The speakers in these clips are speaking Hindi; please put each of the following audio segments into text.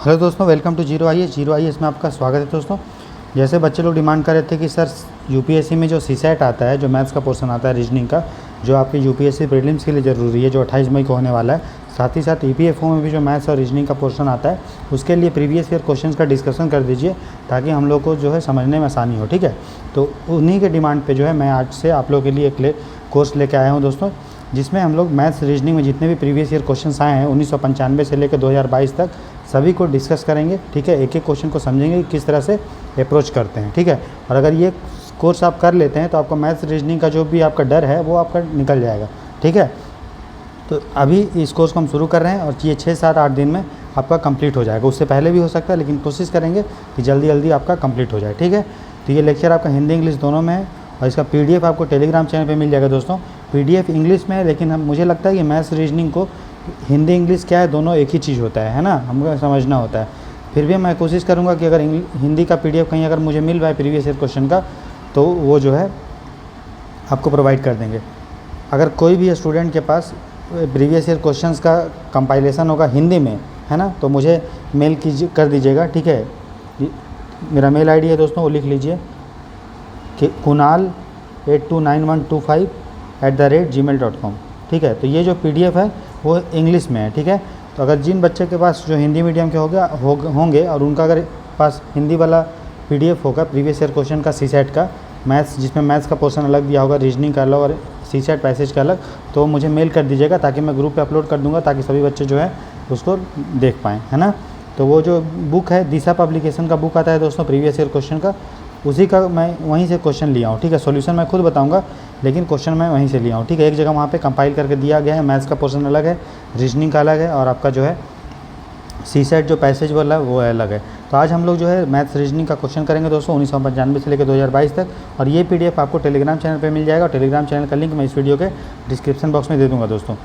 हेलो दोस्तों, welcome to zero I S में आपका स्वागत है दोस्तों। जैसे बच्चे लोग डिमांड कर रहे थे कि सर यूपीएससी में जो सीसेट आता है, जो मैथ्स का पोर्शन आता है रीजनिंग का, जो आपकी यूपीएससी प्रीलिम्स के लिए ज़रूरी है, जो 28 मई को होने वाला है, साथ ही साथ ईपीएफओ में भी जो मैथ्स और रीजनिंग का पोर्शन आता है उसके लिए प्रीवियस ईयर क्वेश्चन का डिस्कशन कर दीजिए, ताकि हम लोग को जो है समझने में आसानी हो। ठीक है, तो उन्हीं के डिमांड पर जो है मैं आज से आप लोगों के लिए एक कोर्स लेके आया हूँ दोस्तों, जिसमें हम लोग मैथ्स रीजनिंग में जितने भी प्रीवियस ईयर क्वेश्चंस आए हैं 1995 से लेकर 2022 तक सभी को डिस्कस करेंगे। ठीक है, एक एक क्वेश्चन को समझेंगे कि किस तरह से अप्रोच करते हैं। ठीक है, और अगर ये कोर्स आप कर लेते हैं तो आपका मैथ्स रीजनिंग का जो भी आपका डर है वो आपका निकल जाएगा। ठीक है, तो अभी इस कोर्स को हम शुरू कर रहे हैं और ये 6, 7, 8 दिन में आपका कंप्लीट हो जाएगा। उससे पहले भी हो सकता है, लेकिन कोशिश करेंगे कि जल्दी जल्दी आपका कंप्लीट हो जाए। ठीक है, तो ये लेक्चर आपका हिंदी इंग्लिश दोनों में है और इसका पीडीएफ आपको टेलीग्राम चैनल पे मिल जाएगा दोस्तों। पीडीएफ इंग्लिश में है, लेकिन मुझे लगता है कि मैथ्स रीजनिंग को हिंदी इंग्लिश क्या है, दोनों एक ही चीज़ होता है ना, हमको समझना होता है। फिर भी मैं कोशिश करूँगा कि अगर हिंदी का पीडीएफ कहीं अगर मुझे मिल पाए प्रीवियस ईयर क्वेश्चन का, तो वो जो है आपको प्रोवाइड कर देंगे। अगर कोई भी स्टूडेंट के पास प्रीवियस ईयर क्वेश्चंस का कंपाइलेशन होगा हिंदी में, है ना, तो मुझे मेल कर दीजिएगा। ठीक है, मेरा मेल आईडी है दोस्तों, वो लिख लीजिए कि kunal829125@gmail.com। ठीक है, तो ये जो पीडीएफ है वो इंग्लिश में है। ठीक है, तो अगर जिन बच्चे के पास जो हिंदी मीडियम के होंगे और उनका अगर पास हिंदी वाला पीडीएफ होगा प्रीवियस ईयर क्वेश्चन का सीसेट का मैथ्स, जिसमें मैथ्स का पोर्शन अलग दिया होगा, रीजनिंग का अलग और सीसेट पैसेज का अलग, तो मुझे मेल कर दीजिएगा ताकि मैं ग्रुप पे अपलोड कर दूंगा, ताकि सभी बच्चे जो है उसको देख पाएँ, है ना। तो वो जो बुक है दिशा पब्लिकेशन का बुक आता है दोस्तों प्रीवियस ईयर क्वेश्चन का, उसी का मैं वहीं से क्वेश्चन लिया हूँ। ठीक है, सॉल्यूशन मैं खुद बताऊंगा, लेकिन क्वेश्चन मैं वहीं से लिया हूँ। ठीक है, एक जगह वहाँ पे कंपाइल करके दिया गया है, मैथ्स का पोर्शन अलग है, रीजनिंग का अलग है, और आपका जो है सीसेट जो पैसेज वाला वो अलग है। तो आज हम लोग जो है मैथ्स रीजनिंग का क्वेश्चन करेंगे दोस्तों 1995 से लेकर 2022 तक, और ये पीडीएफ आपको टेलीग्राम चैनल पर मिल जाएगा। और टेलीग्राम चैनल का लिंक मैं इस वीडियो के डिस्क्रिप्शन बॉक्स में दे दूँगा दोस्तों।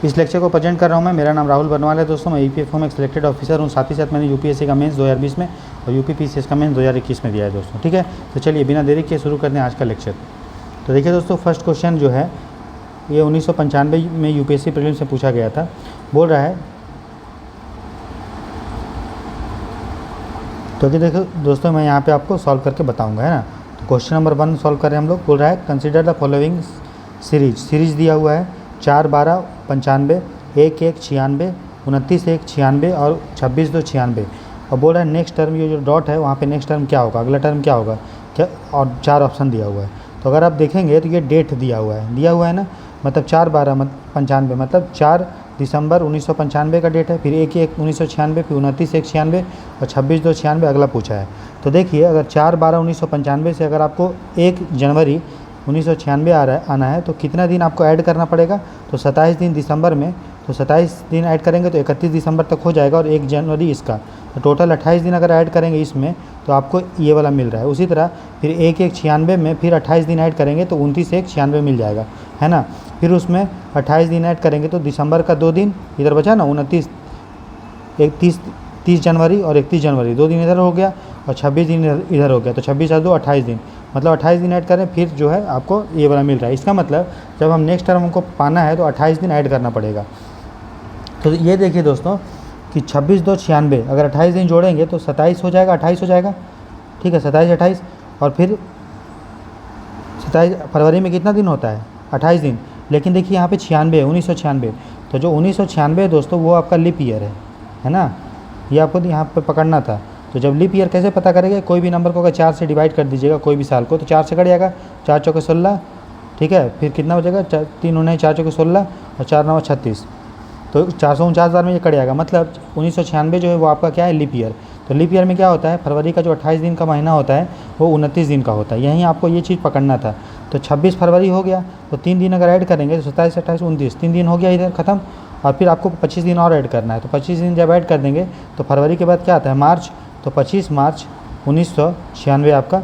इस लेक्चर को प्रेजेंट कर रहा हूँ मैं, मेरा नाम राहुल बरनवाल है दोस्तों। मैं ईपीएफओ में एक सिलेक्टेड ऑफिसर हूँ, साथ ही साथ मैंने यूपीएससी का मेंस 2020 में और यूपी पीसीएस का मेंस 2021 में दिया है दोस्तों। ठीक है, तो चलिए बिना देरी के शुरू करते हैं आज का लेक्चर। तो देखिए दोस्तों, फर्स्ट क्वेश्चन जो है ये 1995 में यूपीएससी प्रीलिम्स से पूछा गया था। बोल रहा है, तो देखो दोस्तों मैं यहाँ पे आपको सॉल्व करके बताऊँगा, है ना। तो क्वेश्चन नंबर 1 सॉल्व कर रहे हैं हम लोग। बोल रहा है कंसिडर द फॉलोइंग सीरीज दिया हुआ है 4, 12, 95, 1, 1, 96, 29, 1, 96 और 26, 2, 96। और बोल रहा है नेक्स्ट टर्म, ये जो डॉट है वहाँ पे नेक्स्ट टर्म क्या होगा, अगला टर्म क्या होगा क्या, और 4 ऑप्शन दिया हुआ है। तो अगर आप देखेंगे तो ये डेट दिया हुआ है ना, मतलब 4, 12, 95 मतलब 4 दिसंबर 1995 का डेट है, फिर 1, 1, 1996, फिर 29, 1, 96 और 26, 2, 96 अगला पूछा है। तो देखिए अगर 4, 12, 1995 से अगर आपको 1 जनवरी 1996 आना है तो कितना दिन आपको ऐड करना पड़ेगा, तो 27 दिन दिसंबर में, तो 27 दिन ऐड करेंगे तो 31 दिसंबर तक हो जाएगा, और 1 जनवरी इसका, तो टोटल 28 दिन अगर ऐड करेंगे इसमें तो आपको ये वाला मिल रहा है। उसी तरह फिर 1, 1, 96 में फिर 28 दिन ऐड करेंगे तो 29, 1, 96 मिल जाएगा, है ना। फिर उसमें 28 दिन ऐड करेंगे तो दिसंबर का 2 दिन इधर बचा ना, 29, 30 जनवरी और 31 जनवरी 2 दिन इधर हो गया, और 26 दिन इधर हो गया, तो 26 और 2 28 दिन, मतलब 28 दिन ऐड करें फिर जो है आपको ये वाला मिल रहा है। इसका मतलब जब हम नेक्स्ट टर्म हमको पाना है तो 28 दिन ऐड करना पड़ेगा। तो ये देखिए दोस्तों कि 26, 2, 96 अगर 28 दिन जोड़ेंगे तो 27 हो जाएगा, 28 हो जाएगा। ठीक है, 27, 28 और फिर 27 फरवरी में कितना दिन होता है, 28 दिन। लेकिन देखिए यहाँ पे 96 1996, तो जो 1996 दोस्तों वो आपका लीप ईयर है ना, ये आपको यहाँ पे पकड़ना था। तो जब लीप ईयर कैसे पता करेंगे, कोई भी नंबर को अगर 4 से डिवाइड कर दीजिएगा कोई भी साल को, तो 4 से कट जाएगा, 4 चौके 16। ठीक है, फिर कितना बचेगा, 3 19 4 चौके 16 और 4 9 36, तो 449 में ये कट जाएगा। मतलब 1996 जो है वो आपका क्या है, लीप ईयर। तो लीप ईयर में क्या होता है, फरवरी का जो 28 दिन का महीना होता है वो 29 दिन का होता है। यहीं आपको ये चीज़ पकड़ना था। तो 26 फरवरी हो गया, तो 3 दिन अगर ऐड करेंगे तो 27, 28, 29, 3 दिन हो गया इधर ख़त्म, और फिर आपको 25 दिन और ऐड करना है। तो 25 दिन जब ऐड कर देंगे तो फरवरी के बाद क्या आता है, मार्च, तो 25 मार्च 1996 आपका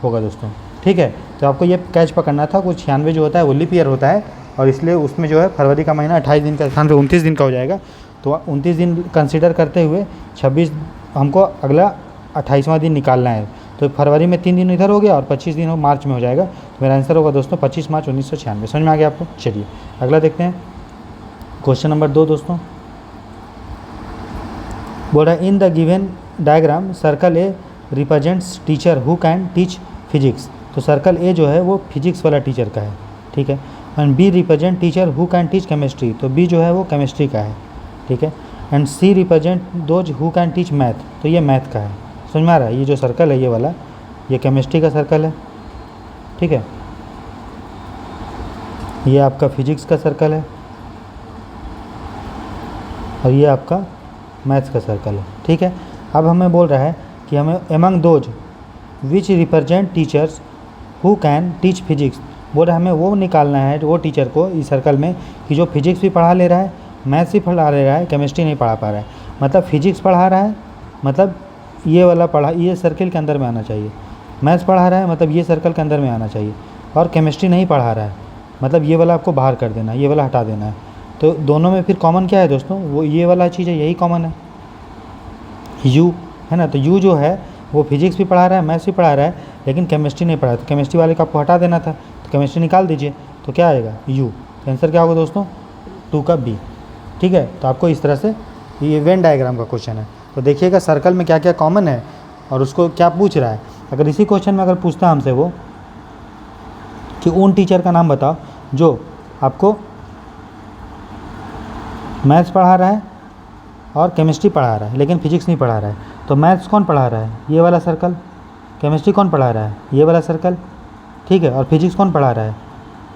होगा दोस्तों। ठीक है, तो आपको ये कैच पकड़ना था, कुछ 96 जो होता है वो लीप ईयर होता है, और इसलिए उसमें जो है फरवरी का महीना 28 दिन का स्थान पे 29 दिन का हो जाएगा। तो 29 दिन कंसीडर करते हुए 26 हमको अगला 28वां दिन निकालना है। तो फरवरी में 3 दिन इधर हो गया और 25 दिन मार्च में हो जाएगा। तो मेरा आंसर होगा दोस्तों 25 मार्च 1996। समझ में आ गया आपको। चलिए अगला देखते हैं, क्वेश्चन नंबर 2 दोस्तों। बोल रहा है in the given diagram circle A represents teacher who can teach physics. तो सर्कल ए जो है वो फिजिक्स वाला टीचर का है, ठीक है। And B represent teacher who can teach chemistry, तो बी जो है वो केमिस्ट्री का है, ठीक है। And C represent those who can teach math, तो ये मैथ का है। समझ में आ रहा है? ये जो सर्कल है ये वाला, ये केमिस्ट्री का सर्कल है, ठीक है। ये आपका फिजिक्स का सर्कल है और ये आपका मैथ्स का सर्कल है, ठीक है। अब हमें बोल रहा है कि हमें among those which represent teachers who can teach physics, बोल रहा है हमें वो निकालना है वो टीचर को इस सर्कल में कि जो फिजिक्स भी पढ़ा ले रहा है, मैथ्स भी पढ़ा ले रहा है, केमिस्ट्री नहीं पढ़ा पा रहा है। मतलब फिजिक्स पढ़ा रहा है, मतलब ये वाला पढ़ा, ये सर्कल के अंदर में आना चाहिए। मैथ्स पढ़ा रहा है, मतलब ये सर्कल के अंदर में आना चाहिए। और केमिस्ट्री नहीं पढ़ा रहा है, मतलब ये वाला आपको बाहर कर देना है, ये वाला हटा देना है। तो दोनों में फिर कॉमन क्या है दोस्तों? वो ये वाला चीज़ है, यही कॉमन है, यू, है ना। तो यू जो है वो फिजिक्स भी पढ़ा रहा है, मैथ्स भी पढ़ा रहा है, लेकिन केमिस्ट्री नहीं पढ़ा है। तो केमिस्ट्री वाले को आपको हटा देना था, तो केमिस्ट्री निकाल दीजिए, तो क्या आएगा? यू। तो आंसर क्या होगा दोस्तों? 2 का बी, ठीक है। तो आपको इस तरह से ये वेन डायग्राम का क्वेश्चन है। तो देखिएगा सर्कल में क्या क्या कॉमन है और उसको क्या पूछ रहा है। अगर इसी क्वेश्चन में अगर पूछता हमसे वो कि उन टीचर का नाम बताओ जो आपको मैथ्स पढ़ा रहा है और केमिस्ट्री पढ़ा रहा है लेकिन फिजिक्स नहीं पढ़ा रहा है, तो मैथ्स कौन पढ़ा रहा है? ये वाला सर्कल। केमिस्ट्री कौन पढ़ा रहा है? ये वाला सर्कल, ठीक है। और फिजिक्स कौन पढ़ा रहा है?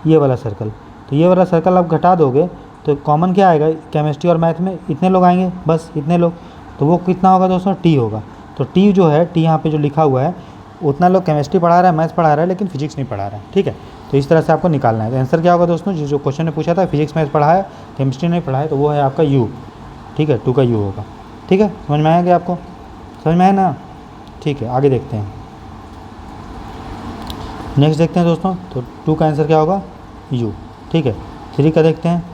ये वाला सर्कल। तो ये वाला सर्कल आप घटा दोगे तो कॉमन क्या आएगा? केमिस्ट्री और मैथ में इतने लोग आएंगे, बस इतने लोग। तो वो कितना होगा दोस्तों? टी होगा। तो टी जो है, टी यहाँ पे जो लिखा हुआ है, उतना लोग केमिस्ट्री पढ़ा रहा है, मैथ्स पढ़ा रहा है, लेकिन फिजिक्स नहीं पढ़ा रहा है, ठीक है। तो इस तरह से आपको निकालना है। तो आंसर क्या होगा दोस्तों? जो क्वेश्चन ने पूछा था फिजिक्स मैथ्स पढ़ा है, केमिस्ट्री नहीं पढ़ा है, तो वो है आपका यू, ठीक है। 2 का यू होगा, ठीक है। समझ में आएगा आपको? समझ में आया ना? ठीक है, आगे देखते हैं। नेक्स्ट देखते हैं दोस्तों। तो 2 का आंसर क्या होगा? यू, ठीक है। 3 का देखते हैं।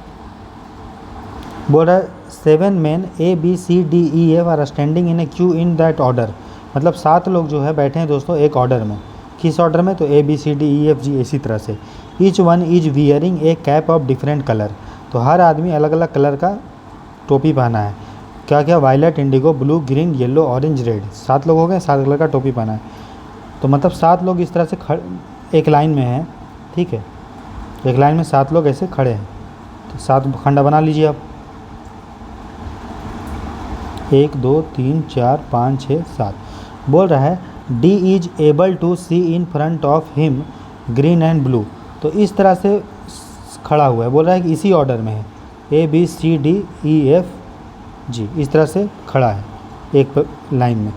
बोल रहा है 7 men A B C D E F are standing in a queue in that order. मतलब 7 लोग जो है बैठे हैं दोस्तों एक ऑर्डर में। किस ऑर्डर में? तो A B C D E F G इसी तरह से। Each one is wearing A cap of different colour. तो हर आदमी अलग अलग कलर का टोपी पहना है। क्या क्या? Violet, indigo, blue, green, yellow, orange, red. 7 लोग हो गए, 7 कलर का टोपी पहना है। तो मतलब 7 लोग इस तरह से एक लाइन में हैं, ठीक है। एक लाइन में 7 लोग ऐसे खड़े हैं। तो 7 खंडा बना लीजिए आप। 1 2 3 4 5 6 7। बोल रहा है D is able to see in front of him green and blue. तो इस तरह से खड़ा हुआ है। बोल रहा है कि इसी ऑर्डर में है, A B C D E F G, इस तरह से खड़ा है एक लाइन में।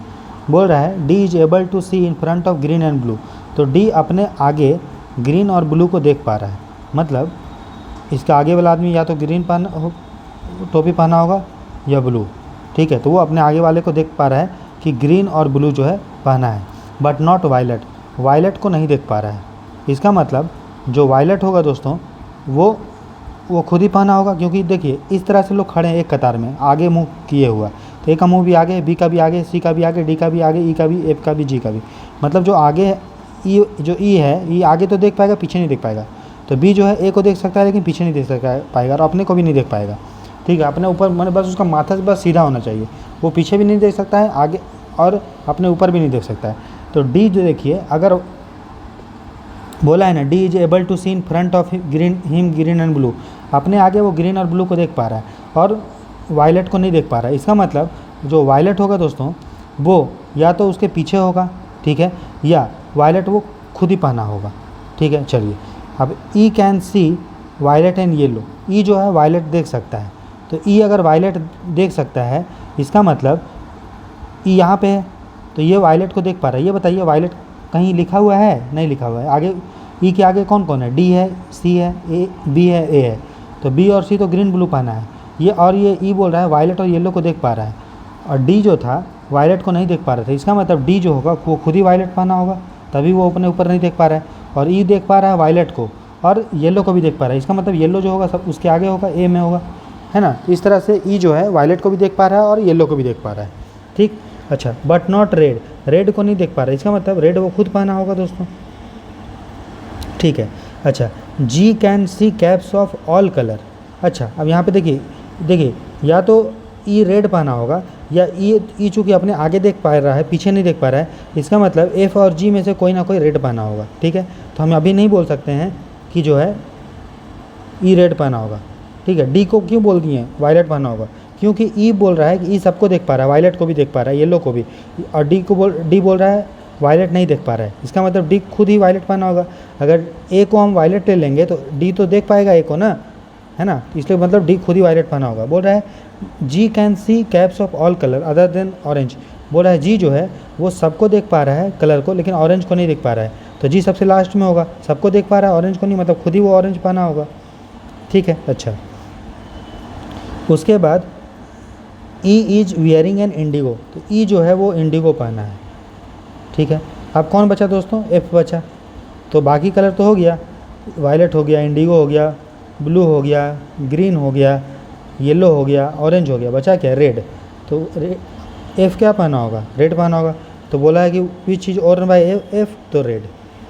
बोल रहा है D is able to see in front of green and blue. तो डी अपने आगे ग्रीन और ब्लू को देख पा रहा है। मतलब इसका आगे वाला आदमी या तो ग्रीन टोपी पहना होगा या ब्लू, ठीक है। तो वो अपने आगे वाले को देख पा रहा है कि ग्रीन और ब्लू जो है पहना है, बट नॉट वायलेट। वायलेट को नहीं देख पा रहा है। इसका मतलब जो वायलेट होगा दोस्तों वो खुद ही पहना होगा, क्योंकि देखिए इस तरह से लोग खड़े हैं एक कतार में, आगे मुंह किए हुआ। तो ए का मुंह भी आगे, बी का भी आगे, सी का भी आगे, डी का भी आगे, ई का भी, एफ का भी, जी का भी। मतलब जो आगे ई, जो ई है, ई आगे तो देख पाएगा, पीछे नहीं देख पाएगा। तो बी जो है ए को देख सकता है लेकिन पीछे नहीं देख पाएगा और अपने को भी नहीं देख पाएगा, ठीक है। अपने ऊपर मैंने बस उसका माथा से बस सीधा होना चाहिए, वो पीछे भी नहीं देख सकता है आगे और अपने ऊपर भी नहीं देख सकता है। तो डी जो देखिए, अगर बोला है ना D is able to see in front of him green and blue, अपने आगे वो ग्रीन और ब्लू को देख पा रहा है और वायलेट को नहीं देख पा रहा है। इसका मतलब जो वायलेट होगा दोस्तों वो या तो उसके पीछे होगा, ठीक है, या वायलेट वो खुद ही पहना होगा, ठीक है। चलिए अब E can see violet and yellow. E जो है वायलेट देख सकता है। तो ई अगर वायलेट देख सकता है, इसका मतलब ई यहाँ पे है, तो ये वायलेट को देख पा रहा है। ये बताइए वायलेट कहीं लिखा हुआ है? नहीं लिखा हुआ है। आगे ई के आगे कौन कौन है? डी है, सी है, ए बी है, ए है। तो बी और सी तो ग्रीन ब्लू पहना है। ये और ये ई बोल रहा है वायलेट और येलो को देख पा रहा है, और डी जो था वायलेट को नहीं देख पा रहा था। इसका मतलब डी जो होगा वो खुद ही वायलेट पहना होगा, तभी वो अपने ऊपर नहीं देख पा रहा है। और ई देख पा रहा है वायलेट को और येलो को भी देख पा रहा है। इसका मतलब येलो जो होगा सब उसके आगे होगा, ए में होगा, है ना। इस तरह से ई जो है वायलेट को भी देख पा रहा है और येलो को भी देख पा रहा है, ठीक। अच्छा, बट नॉट रेड। रेड को नहीं देख पा रहा है। इसका मतलब रेड वो खुद पहना होगा दोस्तों, ठीक है। अच्छा, G can see caps of all colour. अच्छा, अब यहाँ पे देखिए या तो ई रेड पहना होगा, या ई चूँकि अपने आगे देख पा रहा है, पीछे नहीं देख पा रहा है, इसका मतलब एफ और जी में से कोई ना कोई रेड पहना होगा। ठीक है, तो हम अभी नहीं बोल सकते हैं कि जो है ई रेड पहना होगा। ठीक है, डी को क्यों बोल दिए वायलेट पहना होगा, क्योंकि ई बोल रहा है कि ई सबको देख पा रहा है, वायलेट को भी देख पा रहा है, येलो को भी, और डी बोल रहा है वायलेट नहीं देख पा रहा है। इसका मतलब डी खुद ही वायलेट पहना होगा। अगर ए को हम वायलेट ले लेंगे तो डी तो देख पाएगा ए को ना, है ना, इसलिए मतलब डी खुद ही वायलेट पहना होगा। बोल रहा है G can see caps of all colour other than orange. बोल रहा है जी जो है वो सबको देख पा रहा है कलर को, लेकिन ऑरेंज को नहीं देख पा रहा है, तो जी सबसे लास्ट में होगा। सबको देख पा रहा है, ऑरेंज को नहीं, मतलब खुद ही वो ऑरेंज पहना होगा। ठीक है, अच्छा, उसके बाद E is wearing an indigo, तो ई जो है वो इंडिगो पहना है। ठीक है, अब कौन बचा दोस्तों, एफ बचा। तो बाकी कलर तो हो गया, वायलेट हो गया, इंडिगो हो गया, ब्लू हो गया, ग्रीन हो गया, येलो हो गया, ऑरेंज हो गया, बचा क्या, रेड। तो एफ क्या पहना होगा, रेड पहना होगा। तो बोला है कि विच चीज़ ऑर्डर बाय एफ, तो रेड।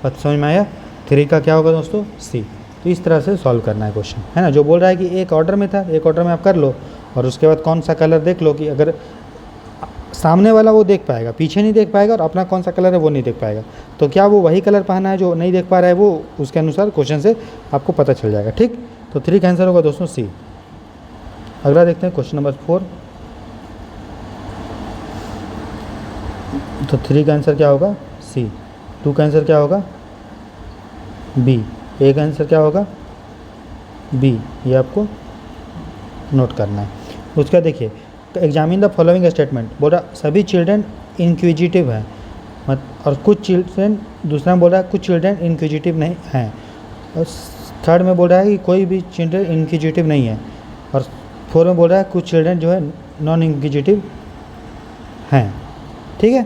बात समझ में आया। 3 का क्या होगा दोस्तों, सी। तो इस तरह से सॉल्व करना है क्वेश्चन, है ना। जो बोल रहा है कि एक ऑर्डर में था, एक ऑर्डर में आप कर लो, और उसके बाद कौन सा कलर देख लो कि अगर सामने वाला वो देख पाएगा, पीछे नहीं देख पाएगा, और अपना कौन सा कलर है वो नहीं देख पाएगा, तो क्या वो वही कलर पहना है जो नहीं देख पा रहा है, वो उसके अनुसार क्वेश्चन से आपको पता चल जाएगा। ठीक, तो 3 का आंसर होगा दोस्तों सी। अगला देखते हैं क्वेश्चन नंबर 4। तो 3 का आंसर क्या होगा, सी। 2 का आंसर क्या होगा, बी। ए का आंसर क्या होगा, बी। ये आपको नोट करना है। उसका देखिए, एग्जामिन द फॉलोइंग स्टेटमेंट। बोल रहा सभी चिल्ड्रन इंक्विजिटिव हैं, और कुछ चिल्ड्रन, दूसरा में बोल रहा है कुछ चिल्ड्रन इंक्विजिटिव नहीं हैं, और थर्ड में बोल रहा है कि कोई भी चिल्ड्रन इंक्विजिटिव नहीं है, और 4 में बोल रहा है कुछ चिल्ड्रन जो है नॉन इंक्विजिटिव हैं। ठीक है,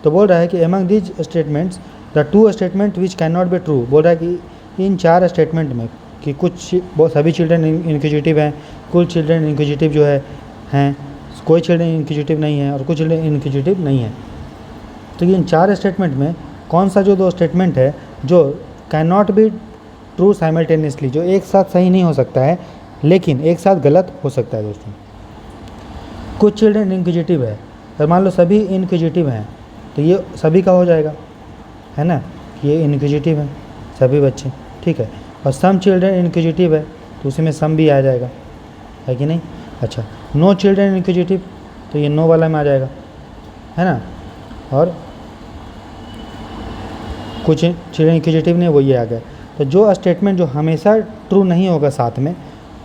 तो बोल रहा है कि among these statements the 2 statement which can not be true. बोल रहा है कि इन 4 स्टेटमेंट में कि सभी चिल्ड्रन इंक्विजिटिव हैं, कुछ चिल्ड्रन इंक्विजिटिव जो हैं, कोई चिल्ड्रन इंक्विजिटिव नहीं है, और कुछ चिल्ड्रन इंक्विजिटिव नहीं है। तो इन 4 स्टेटमेंट में कौन सा जो 2 स्टेटमेंट है जो can not be true simultaneously, जो एक साथ सही नहीं हो सकता है लेकिन एक साथ गलत हो सकता है दोस्तों। कुछ चिल्ड्रन इंक्विजिटिव है, और मान लो सभी इंक्विजिटिव हैं, तो ये सभी का हो जाएगा, है ना, ये इनक्विजिटिव है सभी बच्चे। ठीक है, और सम चिल्ड्रन इनक्विजिटिव है, तो उसी में सम भी आ जाएगा, है कि नहीं। अच्छा, नो चिल्ड्रन इनक्विजिटिव, तो ये नो वाला में आ जाएगा, है ना, और कुछ चिल्ड्रन इनक्विजिटिव नहीं, वो ये आ गया। तो जो स्टेटमेंट जो हमेशा ट्रू नहीं होगा साथ में,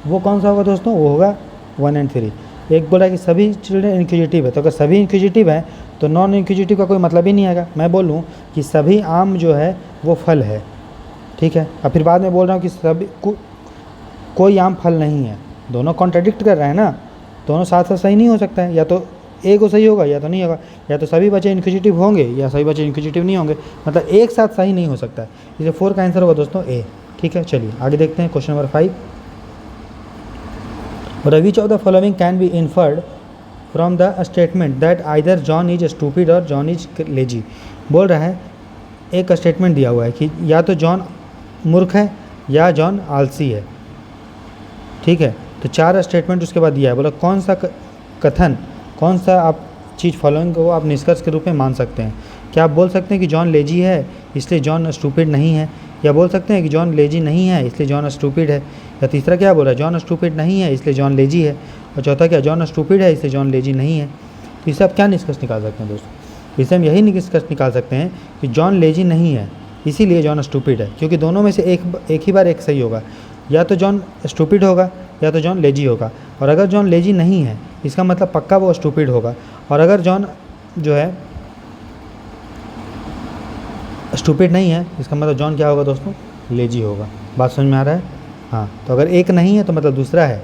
वो कौन सा होगा दोस्तों, वो होगा 1 और 3। एक बोला कि सभी चिल्ड्रन इनक्विजिटिव है, तो अगर सभी इनक्विजिटिव हैं तो नॉन इनक्विजिटिव का कोई मतलब ही नहीं आएगा। मैं बोलूँ कि सभी आम जो है वो फल है, ठीक है, और फिर बाद में बोल रहा हूँ कि सभी कोई आम फल नहीं है, दोनों कॉन्ट्राडिक्ट कर रहे हैं ना, दोनों साथ साथ सही नहीं हो सकता है, या तो ए को सही होगा या तो नहीं होगा, या तो सभी बच्चे इनक्विजिटिव होंगे या सभी बच्चे इनक्विजिटिव नहीं होंगे, मतलब एक साथ सही नहीं हो सकता है। इसलिए 4 का आंसर होगा दोस्तों ए। ठीक है, चलिए आगे देखते हैं question number 5। Which of the following can be inferred from the statement that either John is stupid और जॉन इज लेजी। बोल रहा है एक स्टेटमेंट दिया हुआ है कि या तो जॉन मूर्ख है या जॉन आलसी है। ठीक है, तो 4 स्टेटमेंट उसके बाद दिया है, बोला कौन सा कथन, कौन सा आप चीज़ फॉलोइंग को आप निष्कर्ष के रूप में मान सकते हैं। क्या आप बोल सकते हैं कि जॉन लेजी है इसलिए जॉन स्टूपिड नहीं है, या बोल सकते हैं कि जॉन लेजी नहीं है इसलिए जॉन स्टूपिड है, या तीसरा क्या बोला, जॉन स्टूपिड नहीं है इसलिए जॉन लेजी है, और चौथा क्या, जॉन स्टूपिड है इसलिए जॉन लेजी नहीं है। तो इससे आप क्या निष्कर्ष निकाल सकते हैं दोस्तों, इससे हम यही निष्कर्ष निकाल सकते हैं कि जॉन लेजी नहीं है इसीलिए जॉन स्टूपिड है, क्योंकि दोनों में से एक ही बार एक सही होगा, या तो जॉन स्टूपिड होगा या तो जॉन लेजी होगा। और अगर जॉन लेजी नहीं है इसका मतलब पक्का वो स्टूपिड होगा, और अगर जॉन जो है स्टूपिड नहीं है इसका मतलब जॉन क्या होगा दोस्तों, लेजी होगा। बात समझ में आ रहा है। हाँ, तो अगर एक नहीं है तो मतलब दूसरा है,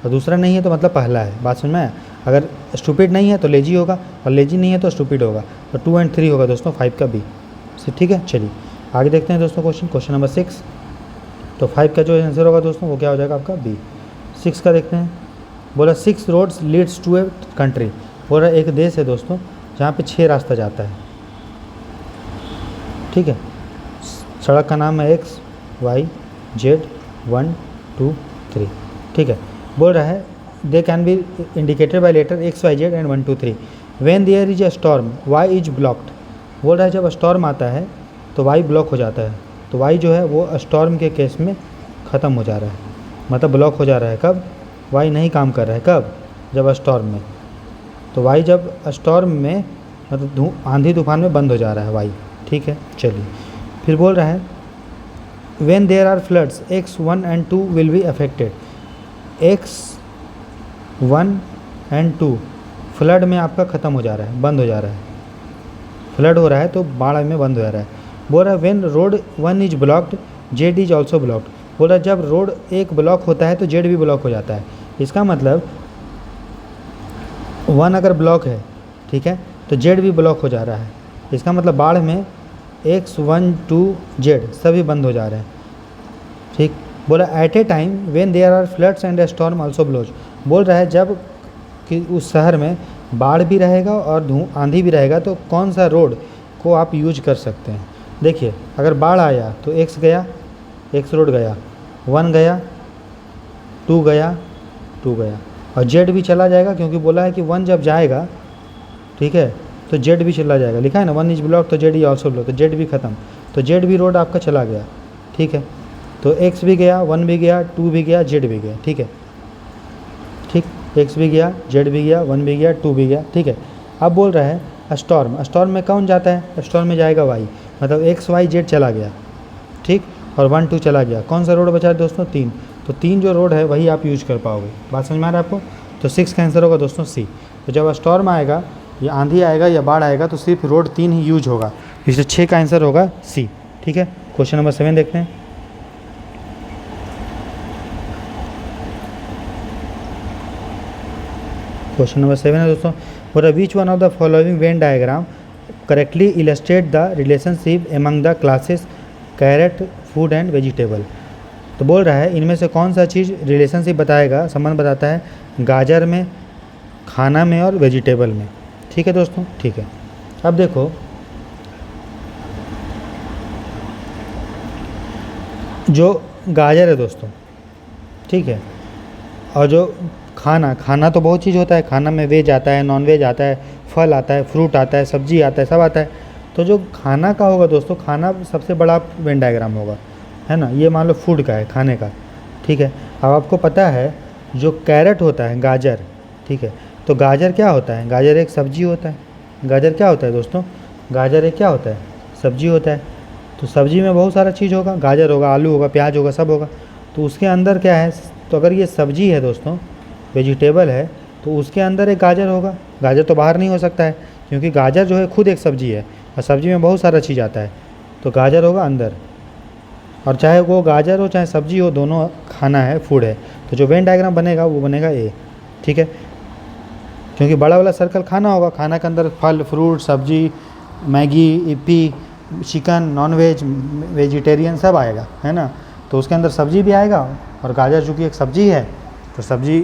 और दूसरा नहीं है तो मतलब पहला है। बात समझ में आया। अगर स्टूपिड नहीं है तो लेजी होगा, और लेजी नहीं है तो स्टूपिड होगा। तो 2 और 3 होगा दोस्तों 5 का बी। ठीक है, चलिए आगे देखते हैं दोस्तों क्वेश्चन नंबर 6। तो 5 का जो आंसर होगा दोस्तों वो क्या हो जाएगा आपका बी। 6 का देखते हैं, बोला 6 roads leads to a country. बोला एक देश है दोस्तों जहाँ पे 6 रास्ता जाता है। ठीक है, सड़क का नाम है XYZ 1 2 3। ठीक है, बोल रहा है they can be indicated by letter X Y Z and 1 2 3। When there is a storm Y is blocked, बोल रहा है जब स्टॉर्म आता है तो वाई ब्लॉक हो जाता है। तो वाई जो है वो स्टॉर्म के केस में ख़त्म हो जा रहा है, मतलब ब्लॉक हो जा रहा है। कब? वाई नहीं काम कर रहा है, कब? जब स्टॉर्म में। तो वाई जब स्टॉर्म में मतलब आंधी तूफान में बंद हो जा रहा है वाई, ठीक है। चलिए फिर बोल रहा है when there are floods x1 and 2 will be affected. x1 and 2 flood में आपका ख़त्म हो जा रहा है, बंद हो जा रहा है। फ्लड हो रहा है तो बाढ़ में बंद हो जा रहा है। बोल रहा है when road 1 is blocked Z is also blocked. बोल रहा है जब रोड एक ब्लॉक होता है तो जेड भी ब्लॉक हो जाता है। इसका मतलब 1 अगर ब्लॉक है, ठीक है, तो जेड भी ब्लॉक हो जा रहा है। इसका मतलब बाढ़ में x1 2 जेड सभी बंद हो जा रहे हैं, ठीक। बोला at a time when there are floods and storm also blows. बोल रहा है जब कि उस शहर में बाढ़ भी रहेगा और आंधी भी रहेगा तो कौन सा रोड को आप यूज कर सकते हैं। देखिए अगर बाढ़ आया तो एक्स गया, एक्स रोड गया, 1 गया, 2 गया, 2 गया, और जेड भी चला जाएगा क्योंकि बोला है कि 1 जब जाएगा, ठीक है, तो जेड भी चला जाएगा। लिखा है ना 1 इज ब्लॉक तो जेड इज ऑल्सो ब्लॉक, तो जेड भी ख़त्म, तो जेड भी रोड आपका चला गया, ठीक है। तो एक्स भी गया, 1 भी गया, 2 भी गया, जेड भी गया, ठीक है, ठीक। एक्स भी गया, जेड भी गया, 1 भी गया, 2 भी गया, ठीक है। अब बोल रहा है स्टॉर्म, स्टॉर्म में कौन जाता है? स्टॉर्म में जाएगा वाई, मतलब एक्स वाई जेड चला गया, ठीक, और 1 2 चला गया। कौन सा रोड बचा है दोस्तों? 3। तो 3 जो रोड है वही आप यूज कर पाओगे। बात समझ में आ रहा है आपको? तो 6 का आंसर होगा दोस्तों सी। तो जब स्टॉर्म आएगा या आंधी आएगा या बाढ़ आएगा तो सिर्फ रोड 3 ही यूज होगा, इसलिए 6 का आंसर होगा सी, ठीक है। क्वेश्चन नंबर 7 देखते हैं। क्वेश्चन नंबर 7 है दोस्तों, बोला which one of the following Venn diagram correctly illustrate the relationship among the classes carrot food and vegetable. तो बोल रहा है इनमें से कौन सा चीज़ रिलेशनशिप बताएगा, संबंध बताता है गाजर में, खाना में और वेजिटेबल में, ठीक है दोस्तों, ठीक है। अब देखो जो गाजर है दोस्तों, ठीक है, और जो खाना तो बहुत चीज़ होता है, खाना में वेज आता है, नॉन वेज आता है, फल आता है, फ्रूट आता है, सब्जी आता है, सब आता है। तो जो खाना का होगा दोस्तों, खाना सबसे बड़ा वेन डायग्राम होगा, है ना। ये मान लो फूड का है, खाने का, ठीक है। अब आपको पता है जो कैरेट होता है, गाजर, ठीक है, तो गाजर क्या होता है? गाजर एक सब्जी होता है। गाजर क्या होता है दोस्तों? गाजर एक क्या होता है? सब्जी होता है। तो सब्जी में बहुत सारा चीज़ होगा, गाजर होगा, आलू होगा, प्याज होगा, सब होगा। तो उसके अंदर क्या है? तो अगर ये सब्जी है दोस्तों, वेजिटेबल है, तो उसके अंदर एक गाजर होगा। गाजर तो बाहर नहीं हो सकता है क्योंकि गाजर जो है खुद एक सब्जी है और सब्जी में बहुत सारा चीज़ आता है, तो गाजर होगा अंदर। और चाहे वो गाजर हो चाहे सब्जी हो, दोनों खाना है, फूड है। तो जो वेन डायग्राम बनेगा वो बनेगा ए, ठीक है, क्योंकि बड़ा वाला सर्कल खाना होगा, खाना के अंदर फल, फ्रूट, सब्जी, Maggi, Yippee, chicken, non veg, vegetarian सब आएगा, है ना। तो उसके अंदर सब्जी भी आएगा और गाजर चूँकि एक सब्जी है तो सब्जी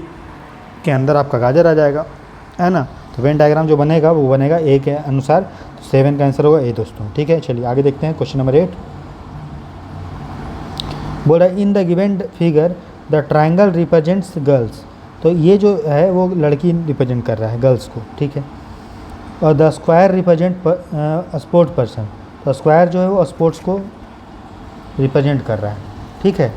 के अंदर आपका गाजर आ जाएगा, है ना। तो वेन डायग्राम जो बनेगा वो बनेगा ए के अनुसार। तो 7 का आंसर होगा ए दोस्तों, ठीक है। चलिए आगे देखते हैं क्वेश्चन नंबर 8। बोल रहा है in the given figure the triangle represents girls. तो ये जो है वो लड़की रिप्रेजेंट कर रहा है गर्ल्स को, ठीक है, और the square represent sport person. तो स्क्वायर जो है वो स्पोर्ट्स को रिप्रेजेंट कर रहा है, ठीक है,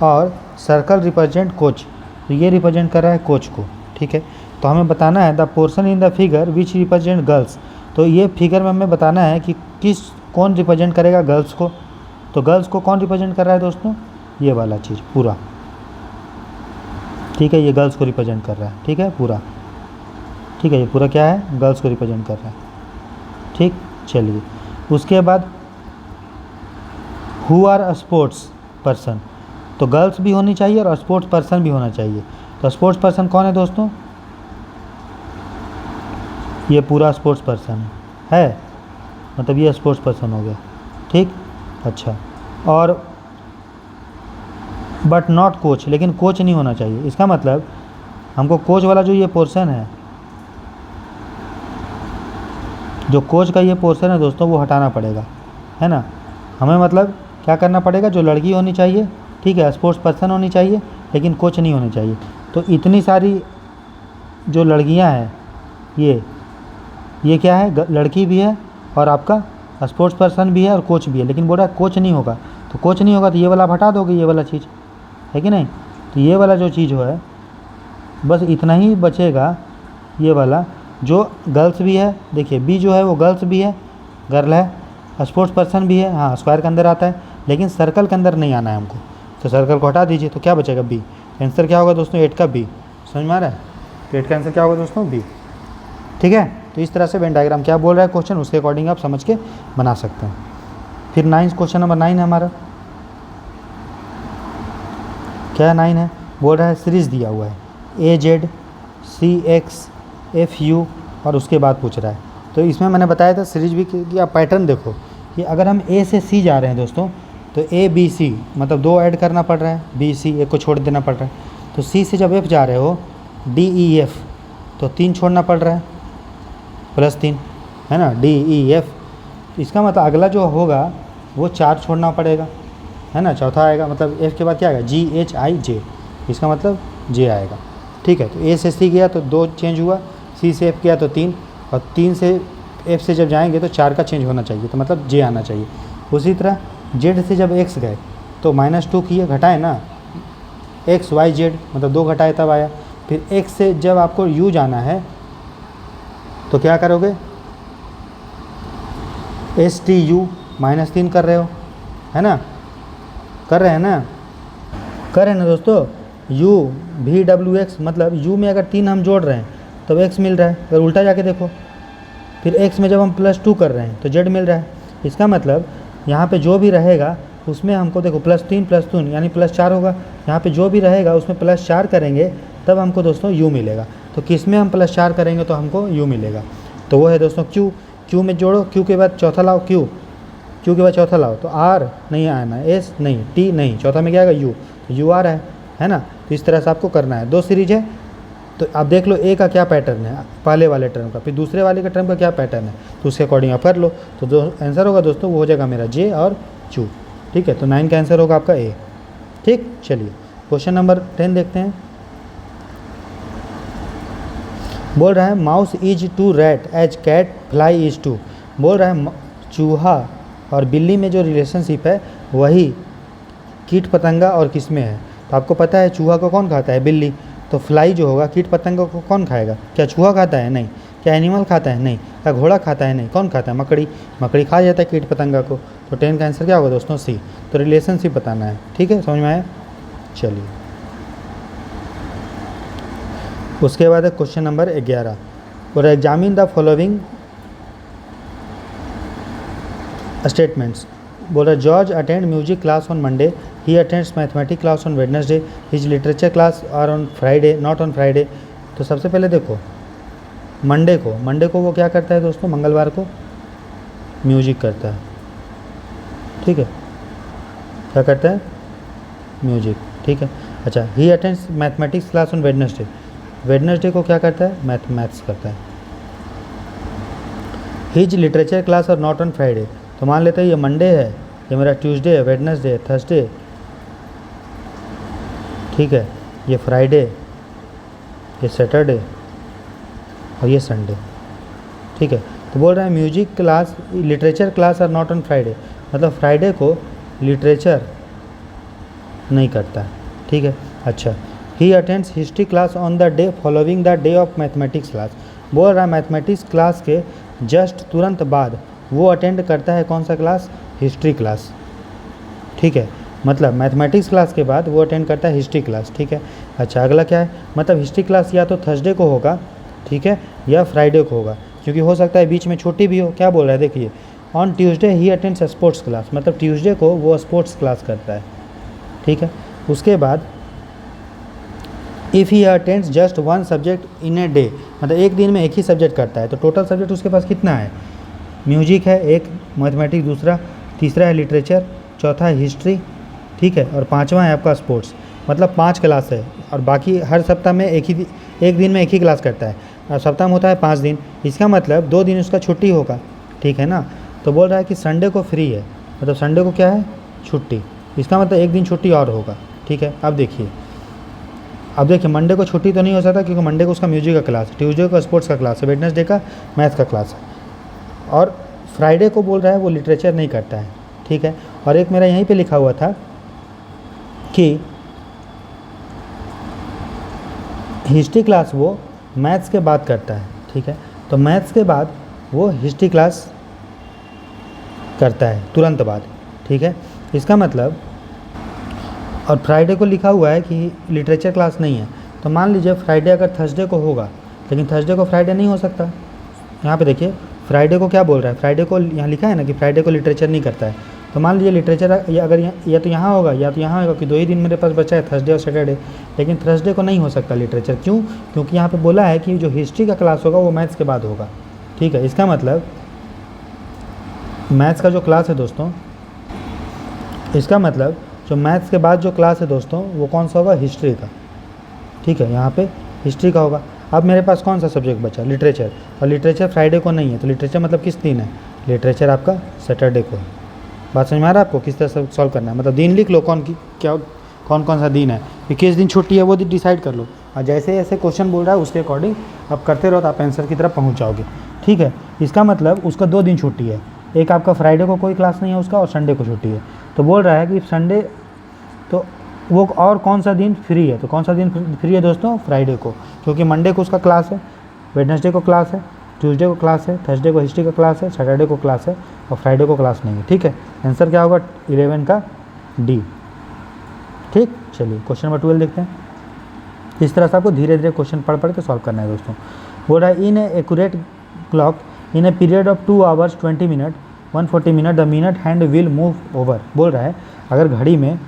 और सर्कल रिप्रेजेंट कोच, तो ये रिप्रेजेंट कर रहा है कोच को, ठीक है। तो हमें बताना है the portion in the figure which represent girls. तो ये फिगर में हमें बताना है कि कौन रिप्रेजेंट करेगा गर्ल्स को। तो गर्ल्स को कौन रिप्रेजेंट कर रहा है दोस्तों? ये वाला चीज़ पूरा, ठीक है, ये गर्ल्स को रिप्रेजेंट कर रहा है, ठीक है, पूरा, ठीक है, ये पूरा क्या है? गर्ल्स को रिप्रेजेंट कर रहा है, ठीक। चलिए उसके बाद who are a sports person. तो गर्ल्स भी होनी चाहिए और स्पोर्ट्स पर्सन भी होना चाहिए। तो स्पोर्ट्स पर्सन कौन है दोस्तों? ये पूरा स्पोर्ट्स पर्सन है, मतलब ये स्पोर्ट्स पर्सन हो गया, ठीक, अच्छा। और बट नॉट कोच, लेकिन कोच नहीं होना चाहिए। इसका मतलब हमको कोच वाला जो ये पोर्शन है, जो कोच का ये पोर्शन है दोस्तों, वो हटाना पड़ेगा, है ना। हमें मतलब क्या करना पड़ेगा? जो लड़की होनी चाहिए, ठीक है, स्पोर्ट्स पर्सन होनी चाहिए, लेकिन कोच नहीं होनी चाहिए। तो इतनी सारी जो लड़कियां हैं ये क्या है, लड़की भी है और आपका स्पोर्ट्स पर्सन भी है और कोच भी है, लेकिन बोल रहा है कोच नहीं होगा। तो कोच नहीं होगा तो ये वाला आप हटा दोगे, ये वाला चीज़ है कि नहीं। तो ये वाला जो चीज़ है बस इतना ही बचेगा, ये वाला जो गर्ल्स भी है, देखिए बी जो है वो गर्ल्स भी है, गर्ल है, स्पोर्ट्स पर्सन भी है, हाँ स्क्वायर के अंदर आता है, लेकिन सर्कल के अंदर नहीं आना है हमको, तो सर्कल को हटा दीजिए। तो क्या बचेगा बी। आंसर क्या होगा दोस्तों 8 का बी। समझ में आ रहा है। तो 8 का आंसर क्या होगा दोस्तों बी। ठीक है, तो इस तरह से वेन डायग्राम क्या बोल रहा है क्वेश्चन, उसके अकॉर्डिंग आप समझ के बना सकते हैं। फिर 9 क्वेश्चन नंबर 9 है हमारा, क्या 9 है, बोल रहा है सीरीज दिया हुआ है AZ CX FU और उसके बाद पूछ रहा है। तो इसमें मैंने बताया था सीरीज भी कि आप पैटर्न देखो कि अगर हम A से C जा रहे हैं दोस्तों तो ABC मतलब 2 ऐड करना पड़ रहा है, BC एक को छोड़ देना पड़ रहा है। तो C से जब F जा रहे हो DEF तो 3 छोड़ना पड़ रहा है, +3 है ना, DEF। इसका मतलब अगला जो होगा वो 4 छोड़ना पड़ेगा, है ना, चौथा आएगा, मतलब F के बाद क्या आएगा GHIJ, इसका मतलब J आएगा। ठीक है, तो A से C गया तो 2 चेंज हुआ, C से F गया तो 3, और 3 से F से जब जाएंगे तो 4 का चेंज होना चाहिए, तो मतलब J आना चाहिए। उसी तरह Z से जब X गए तो -2 किए, घटाए ना, XYZ मतलब 2 घटाए तब आया। फिर X से जब आपको U जाना है तो क्या करोगे, STU -3 कर रहे हो, है ना, कर रहे हैं ना, कर रहे हैं ना दोस्तों। U VWX मतलब U में अगर 3 हम जोड़ रहे हैं तब X मिल रहा है, अगर उल्टा जाके देखो। फिर X में जब हम +2 कर रहे हैं तो Z मिल रहा है। इसका मतलब यहाँ पे जो भी रहेगा उसमें हमको देखो +3 यानी +4 होगा, यहाँ पे जो भी रहेगा उसमें +4 करेंगे तब हमको दोस्तों U मिलेगा। तो किस में हम +4 करेंगे तो हमको U मिलेगा, तो वो है दोस्तों Q में जोड़ो, Q के बाद चौथा लाओ, Q के बाद चौथा लाओ, तो R नहीं आना, S नहीं, T नहीं, चौथा में क्या आएगा U, तो U आ रहा है ना। तो इस तरह से आपको करना है। 2 सीरीज है तो आप देख लो A का क्या पैटर्न है पहले वाले टर्म का, फिर दूसरे वाले का टर्म का क्या पैटर्न है, तो उसके अकॉर्डिंग आप कर लो। तो जो आंसर होगा दोस्तों वो हो जाएगा मेरा J और Q। ठीक है, तो 9 का आंसर होगा आपका A। ठीक, चलिए क्वेश्चन नंबर 10 देखते हैं। बोल रहा है mouse is to rat as cat fly is to. बोल रहा है चूहा और बिल्ली में जो रिलेशनशिप है वही कीट पतंगा और किस में है। तो आपको पता है चूहा को कौन खाता है, बिल्ली, तो फ्लाई जो होगा कीट पतंगा को कौन खाएगा, क्या चूहा खाता है, नहीं। क्या एनिमल खाता है, नहीं। क्या घोड़ा खाता है, नहीं। कौन खाता है, मकड़ी खा जाता है कीट पतंगा को। तो 10 का आंसर क्या होगा दोस्तों C। तो रिलेशनशिप बताना है। ठीक है, समझ में आया। चलिए उसके बाद है क्वेश्चन नंबर 11 और एग्जामिन द फॉलोइंग स्टेटमेंट्स। बोल रहा George attend music class on Monday, he attends mathematics class on Wednesday, his literature class are on Friday not on Friday. तो सबसे पहले देखो मंडे को वो क्या करता है दोस्तों, मंगलवार को म्यूजिक करता है। ठीक है, क्या करता है, म्यूजिक। ठीक है, अच्छा he attends mathematics class on Wednesday को क्या करता है, मैथ्स करता है। हिज लिटरेचर क्लास और नॉट ऑन फ्राइडे, तो मान लेते हैं ये मंडे है, ये मेरा ट्यूसडे है, वेडनेसडे, थर्सडे, ठीक है, ये फ्राइडे, ये सैटरडे और ये संडे। ठीक है, तो बोल रहे हैं म्यूजिक क्लास लिटरेचर क्लास और नॉट ऑन फ्राइडे, मतलब फ्राइडे को लिटरेचर नहीं करता है। ठीक है, अच्छा he attends history class on the day following the day of mathematics class. बोल रहा है मैथमेटिक्स क्लास के जस्ट तुरंत बाद वो अटेंड करता है कौन सा क्लास, हिस्ट्री क्लास। ठीक है, मतलब मैथमेटिक्स क्लास के बाद वो अटेंड करता है हिस्ट्री क्लास। ठीक है, अच्छा अगला क्या है, मतलब हिस्ट्री क्लास या तो थर्सडे को होगा, ठीक है, या फ्राइडे को होगा, क्योंकि हो सकता है बीच में छुट्टी भी हो। क्या बोल रहा है देखिए, on Tuesday he attends sports class, मतलब ट्यूसडे को वो स्पोर्ट्स क्लास करता है। ठीक है, उसके बाद if he attends just 1 subject in a day, मतलब एक दिन में एक ही सब्जेक्ट करता है, तो टोटल सब्जेक्ट उसके पास कितना है, म्यूजिक है एक, मैथमेटिक्स दूसरा, तीसरा है लिटरेचर, चौथा है हिस्ट्री, ठीक है, और पांचवा है आपका स्पोर्ट्स। मतलब 5 क्लास है, और बाकी हर सप्ताह में एक दिन में एक ही क्लास करता है, और सप्ताह में होता है 5 दिन। इसका मतलब 2 दिन उसका छुट्टी होगा। ठीक है ना, तो बोल रहा है कि संडे को फ्री है, मतलब संडे को क्या है, छुट्टी। इसका मतलब एक दिन छुट्टी और होगा। ठीक है, अब देखिए अब देखिए मंडे को छुट्टी तो नहीं हो सकता क्योंकि मंडे को उसका म्यूजिक का क्लास है, ट्यूसडे को स्पोर्ट्स का क्लास है, वेडनेसडे का मैथ का क्लास है, और फ्राइडे को बोल रहा है वो लिटरेचर नहीं करता है, ठीक है। और एक मेरा यहीं पे लिखा हुआ था कि हिस्ट्री क्लास वो मैथ्स के बाद करता है, ठीक है। तो मैथ्स के बाद वो हिस्ट्री क्लास करता है तुरंत बाद, ठीक है। इसका मतलब, और फ्राइडे को लिखा हुआ है कि लिटरेचर क्लास नहीं है। तो मान लीजिए फ्राइडे अगर थर्सडे को होगा, लेकिन थर्सडे को फ्राइडे नहीं हो सकता। यहाँ पे देखिए फ्राइडे को क्या बोल रहा है, फ्राइडे को यहाँ लिखा है ना कि फ्राइडे को लिटरेचर नहीं करता है। तो मान लीजिए लिटरेचर अगर या तो यहाँ होगा या तो यहाँ होगा कि 2 ही दिन मेरे पास बचा है, थर्सडे और सैटरडे, लेकिन थर्सडे को नहीं हो सकता लिटरेचर। क्यों? क्योंकि यहाँ पे बोला है कि जो हिस्ट्री का क्लास होगा वो मैथ्स के बाद होगा, ठीक है। इसका मतलब मैथ्स का जो क्लास है दोस्तों, इसका मतलब जो मैथ्स के बाद जो क्लास है दोस्तों वो कौन सा होगा, हिस्ट्री का, ठीक है। यहाँ पे हिस्ट्री का होगा। अब मेरे पास कौन सा सब्जेक्ट बचा, लिटरेचर, और लिटरेचर फ्राइडे को नहीं है, तो लिटरेचर मतलब किस दिन है, लिटरेचर आपका सैटरडे को है। बात समझ में आ रहा है आपको, किस तरह से सॉल्व करना है, मतलब दिन लिख लो कौन कौन सा दिन है, कि किस दिन छुट्टी है वो दिन डिसाइड कर लो, और जैसे जैसे क्वेश्चन बोल रहा है उसके अकॉर्डिंग आप करते रहो तो आप आंसर की तरफ पहुँच जाओगे, ठीक है। इसका मतलब उसका 2 दिन छुट्टी है, एक आपका फ्राइडे को कोई क्लास नहीं है उसका, और संडे को छुट्टी है। तो बोल रहा है कि संडे, तो वो और कौन सा दिन फ्री है, तो कौन सा दिन फ्री है दोस्तों, फ्राइडे को, क्योंकि मंडे को उसका क्लास है, वेडनेसडे को क्लास है, ट्यूसडे को क्लास है, थर्सडे को हिस्ट्री का क्लास है, सैटरडे को क्लास है, और फ्राइडे को क्लास नहीं है, ठीक है। आंसर क्या होगा 11 का डी, ठीक। चलिए क्वेश्चन नंबर 12 देखते हैं। इस तरह से आपको धीरे धीरे क्वेश्चन पढ़ के सॉल्व करना है दोस्तों। बोल रहा है in a accurate clock in a period of 2 hours 20 minute 140 minute the minute hand will move over. बोल रहा है अगर घड़ी में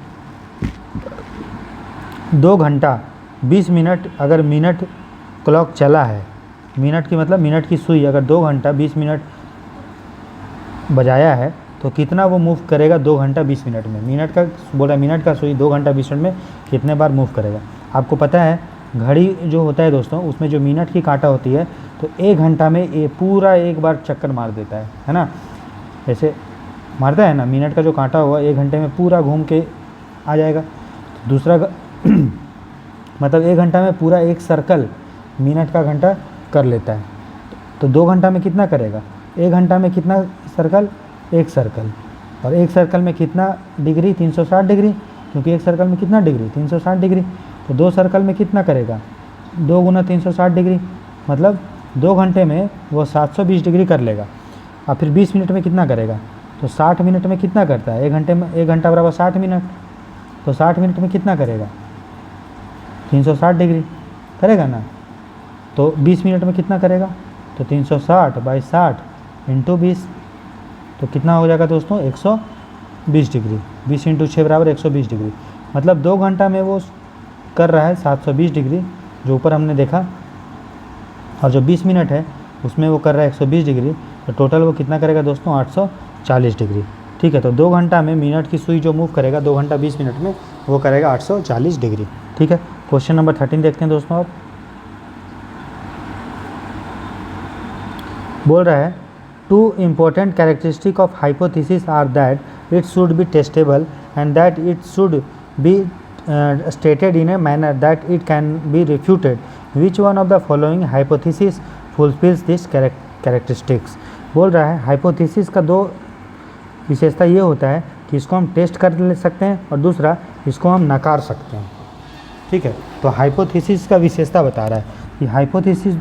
2 घंटा 20 मिनट अगर मिनट क्लॉक चला है, मिनट की मतलब मिनट की सुई अगर 2 घंटा 20 मिनट बजाया है तो कितना वो मूव करेगा 2 घंटा 20 मिनट में। मिनट का बोल रहा है मिनट का सुई 2 घंटा 20 मिनट में कितने बार मूव करेगा। आपको पता है घड़ी जो होता है दोस्तों उसमें जो मिनट की कांटा होती है तो 1 घंटा में ये पूरा एक बार चक्कर मार देता है ना, ऐसे मारता है ना, मिनट का जो कांटा हुआ 1 घंटे में पूरा घूम के आ जाएगा। दूसरा मतलब 1 घंटा में पूरा एक सर्कल मिनट का घंटा कर लेता है, तो 2 घंटा में कितना करेगा, 1 घंटा में कितना सर्कल, एक सर्कल, और एक सर्कल में कितना डिग्री 360 डिग्री, क्योंकि एक सर्कल में कितना डिग्री 360 डिग्री, तो 2 सर्कल में कितना करेगा 2 गुना 360 डिग्री, मतलब 2 घंटे में वो 720 डिग्री कर लेगा। और फिर 20 मिनट में कितना करेगा, तो 60 मिनट में कितना करता है, 1 घंटे में 1 घंटा बराबर 60 मिनट, तो 60 मिनट में कितना करेगा 360 डिग्री करेगा ना। तो 20 मिनट में कितना करेगा, तो 360 बाई 60 इंटू 20, तो कितना हो जाएगा दोस्तों 120 डिग्री, 20 इंटू 6 बराबर 120 डिग्री। मतलब 2 घंटा में वो कर रहा है 720 डिग्री जो ऊपर हमने देखा, और जो 20 मिनट है उसमें वो कर रहा है 120 डिग्री, तो टोटल वो कितना करेगा दोस्तों 840 डिग्री, ठीक है। तो 2 घंटा में मिनट की सुई जो मूव करेगा 2 घंटा 20 मिनट में वो करेगा 840 डिग्री, ठीक है। क्वेश्चन नंबर 13 देखते हैं दोस्तों। आप बोल रहा है 2 important characteristic of hypothesis are that it should be testable and that it should be stated in a manner that it can be refuted. Which one of the following hypothesis fulfills this characteristics? बोल रहा है हाइपोथेसिस का 2 विशेषता ये होता है कि इसको हम टेस्ट कर ले सकते हैं और दूसरा इसको हम नकार सकते हैं, ठीक है। तो हाइपोथेसिस का विशेषता बता रहा है कि हाइपोथेसिस,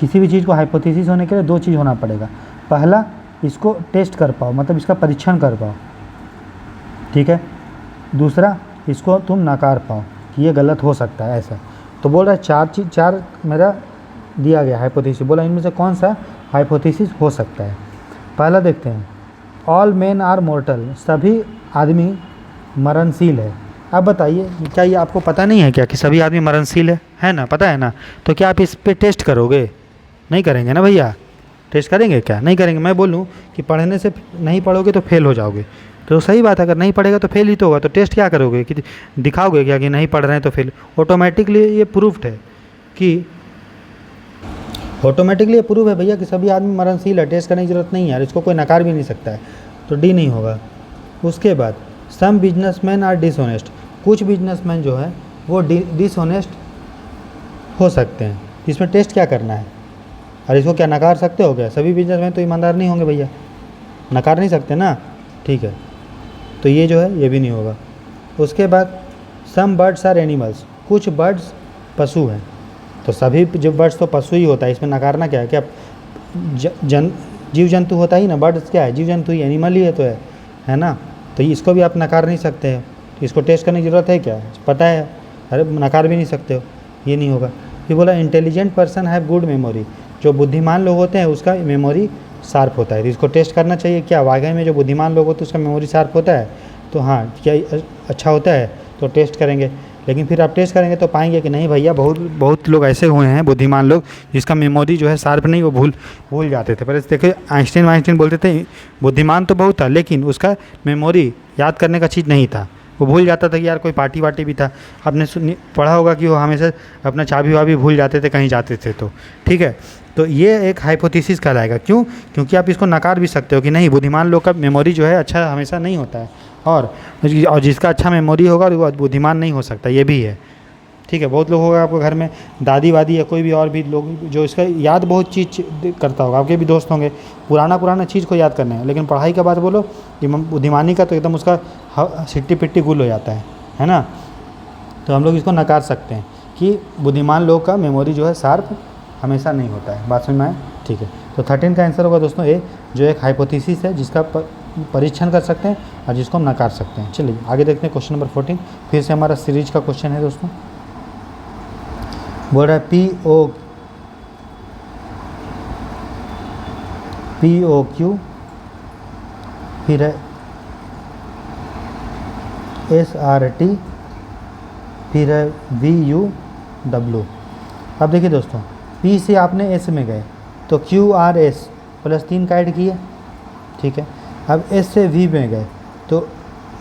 किसी भी चीज़ को हाइपोथेसिस होने के लिए 2 चीज़ होना पड़ेगा। पहला इसको टेस्ट कर पाओ, मतलब इसका परीक्षण कर पाओ, ठीक है। दूसरा इसको तुम नकार पाओ कि ये गलत हो सकता है ऐसा। तो बोल रहा है 4 मेरा दिया गया हाइपोथेसिस, बोला इनमें से कौन सा हाइपोथेसिस हो सकता है। पहला देखते हैं, ऑल मेन आर मोर्टल, सभी आदमी मरणशील है। अब बताइए क्या ये आपको पता नहीं है क्या कि सभी आदमी मरणशील है ना, पता है ना, तो क्या आप इस पे टेस्ट करोगे, नहीं करेंगे ना भैया, टेस्ट करेंगे क्या, नहीं करेंगे। मैं बोलूँ कि पढ़ने से नहीं पढ़ोगे तो फेल हो जाओगे, तो सही बात है, अगर नहीं पढ़ेगा तो फेल ही तो होगा, तो टेस्ट क्या करोगे कि दिखाओगे क्या कि नहीं पढ़ रहे हैं तो फेल। ऑटोमेटिकली ये प्रूफ्ड है कि ऑटोमेटिकली ये प्रूफ है भैया कि सभी आदमी मरणशील है, टेस्ट करने की जरूरत नहीं है यार, इसको कोई नकार भी नहीं सकता है, तो डी नहीं होगा। उसके बाद सम बिजनेसमैन आर डिसऑनेस्ट, कुछ बिजनेसमैन जो है वो डिसऑनेस्ट हो सकते हैं। इसमें टेस्ट क्या करना है, और इसको क्या नकार सकते हो क्या? सभी बिजनेसमैन तो ईमानदार नहीं होंगे भैया, नकार नहीं सकते ना, ठीक है। तो ये जो है ये भी नहीं होगा। उसके बाद सम बर्ड्स आर एनिमल्स, कुछ बर्ड्स पशु हैं। तो सभी जो बर्ड्स तो पशु ही होता है, इसमें नकारना क्या है? क्या जीव जंतु होता ही ना, बर्ड्स क्या है? जीव जंतु ही, एनिमल ही है तो है ना। तो इसको भी आप नकार नहीं सकते हैं, तो इसको टेस्ट करने की ज़रूरत है क्या? पता है, अरे नकार भी नहीं सकते हो, ये नहीं होगा। फिर बोला intelligent person have good memory, जो बुद्धिमान लोग होते हैं उसका मेमोरी शार्प होता है। तो इसको टेस्ट करना चाहिए क्या? वाकई में जो बुद्धिमान लोग होते हैं उसका मेमोरी शार्प होता है? तो हाँ, क्या अच्छा होता है, तो टेस्ट करेंगे। लेकिन फिर आप टेस्ट करेंगे तो पाएंगे कि नहीं भैया, बहुत लोग ऐसे हुए हैं बुद्धिमान लोग जिसका मेमोरी जो है शार्प नहीं, वो भूल जाते थे। पहले देखिए आइंस्टीन बोलते थे बुद्धिमान तो बहुत था लेकिन उसका मेमोरी याद करने का चीज़ नहीं था, वो भूल जाता था कि यार कोई पार्टी वार्टी भी था। आपने पढ़ा होगा कि वो हमेशा अपना चाबी वाबी भूल जाते थे कहीं जाते थे तो, ठीक है। तो ये एक हाइपोथेसिस कहलाएगा। क्यों? क्योंकि आप इसको नकार भी सकते हो कि नहीं, बुद्धिमान लोग का मेमोरी जो है अच्छा हमेशा नहीं होता है, और जिसका अच्छा मेमोरी होगा वो बुद्धिमान नहीं हो सकता, ये भी है, ठीक है। बहुत लोग होगा आपको घर में दादी वादी या कोई भी और भी लोग जो इसका याद बहुत चीज़ करता होगा, आपके भी दोस्त होंगे पुराना चीज़ को याद करने हैं, लेकिन पढ़ाई का बात बोलो कि बुद्धिमानी का तो एकदम उसका सिट्टी पिट्टी गुल हो जाता है ना। तो हम लोग इसको नकार सकते हैं कि बुद्धिमान लोग का मेमोरी जो है शार्प हमेशा नहीं होता है। बात समझ में आए? ठीक है। तो 13 का आंसर होगा दोस्तों ए, जो एक हाइपोथेसिस है जिसका परीक्षण कर सकते हैं और जिसको हम नकार सकते हैं। चलिए आगे देखते हैं क्वेश्चन नंबर 14, फिर से हमारा सीरीज का क्वेश्चन है दोस्तों। बोल रहा है POQ, फिर है SRT, फिर है VUW। अब देखिए दोस्तों, P से आपने S में गए तो QRS +3 का ऐड किए, ठीक है। अब S से V में गए तो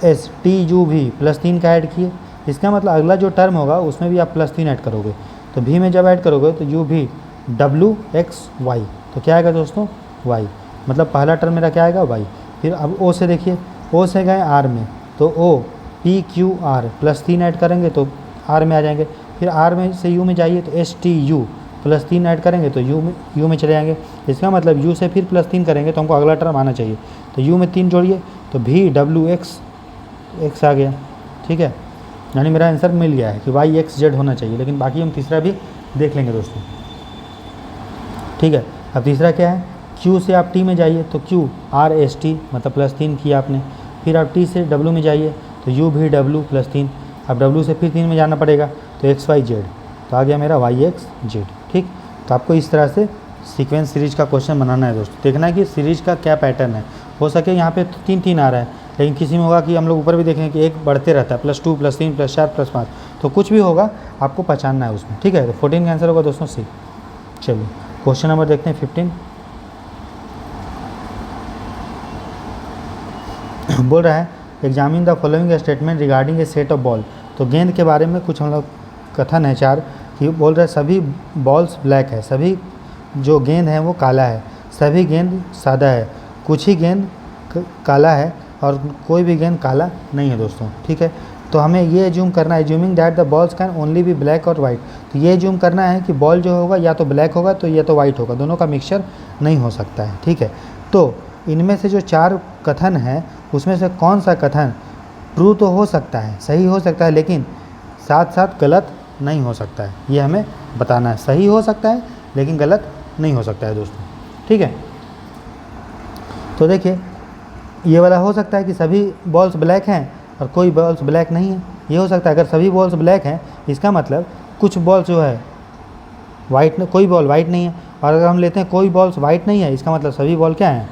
STUV +3 का ऐड किए। इसका मतलब अगला जो टर्म होगा उसमें भी आप +3 ऐड करोगे। तो V में जब ऐड करोगे तो UVWXY, तो क्या आएगा दोस्तों? Y। मतलब पहला टर्म मेरा क्या आएगा? Y। फिर अब O से देखिए, O से गए R में तो OPQR +3 ऐड करेंगे तो R में आ जाएंगे। फिर R में से U में जाइए तो STU +3 ऐड करेंगे तो U में चले जाएंगे। इसका मतलब U से फिर +3 करेंगे तो हमको अगला टर्म आना चाहिए, तो U में 3 जोड़िए तो VWX आ गया, ठीक है। यानी मेरा आंसर मिल गया है कि YXZ होना चाहिए, लेकिन बाकी हम तीसरा भी देख लेंगे दोस्तों, ठीक है। अब तीसरा क्या है? Q से आप T में जाइए तो QRST मतलब +3 किया आपने। फिर आप T से W में जाइए तो UVW +3। अब W से फिर 3 में जाना पड़ेगा तो XYZ, तो आ गया मेरा YXZ, ठीक। तो आपको इस तरह से सीक्वेंस सीरीज का क्वेश्चन बनाना है दोस्तों। देखना है कि सीरीज का क्या पैटर्न है। हो सके यहाँ पे 3 आ रहा है, लेकिन किसी में होगा कि हम लोग ऊपर भी देखेंगे कि एक बढ़ते रहता है, +2 +3 +4 +5, तो कुछ भी होगा आपको पहचानना है उसमें, ठीक है। तो 14 का आंसर होगा दोस्तों सी। चलिए क्वेश्चन नंबर देखते हैं 15। बोल रहा है examine the following statement regarding A set of ball. तो गेंद के बारे में कुछ हम लोग कथन है 4 कि बोल रहा है सभी बॉल्स ब्लैक है, सभी जो गेंद है वो काला है, सभी गेंद सादा है, कुछ ही गेंद काला है और कोई भी गेंद काला नहीं है दोस्तों, ठीक है। तो हमें ये एज्यूम करना है, assuming that the balls can only be black और वाइट। तो ये एज्यूम करना है कि बॉल जो होगा या तो ब्लैक होगा तो या तो वाइट होगा, दोनों का मिक्सचर नहीं हो सकता है, ठीक है। तो इनमें से जो 4 कथन है उसमें से कौन सा कथन ट्रू तो हो सकता है, सही हो सकता है, लेकिन साथ साथ गलत नहीं हो सकता है, ये हमें बताना है। सही हो सकता है लेकिन गलत नहीं हो सकता है दोस्तों, ठीक है। तो देखिए ये वाला हो सकता है कि सभी बॉल्स ब्लैक हैं और कोई बॉल्स ब्लैक नहीं है, ये हो सकता है। अगर सभी बॉल्स ब्लैक हैं इसका मतलब कुछ बॉल जो है वाइट, कोई बॉल वाइट नहीं है। और अगर हम लेते हैं कोई बॉल्स वाइट नहीं है, इसका मतलब सभी बॉल क्या हैं?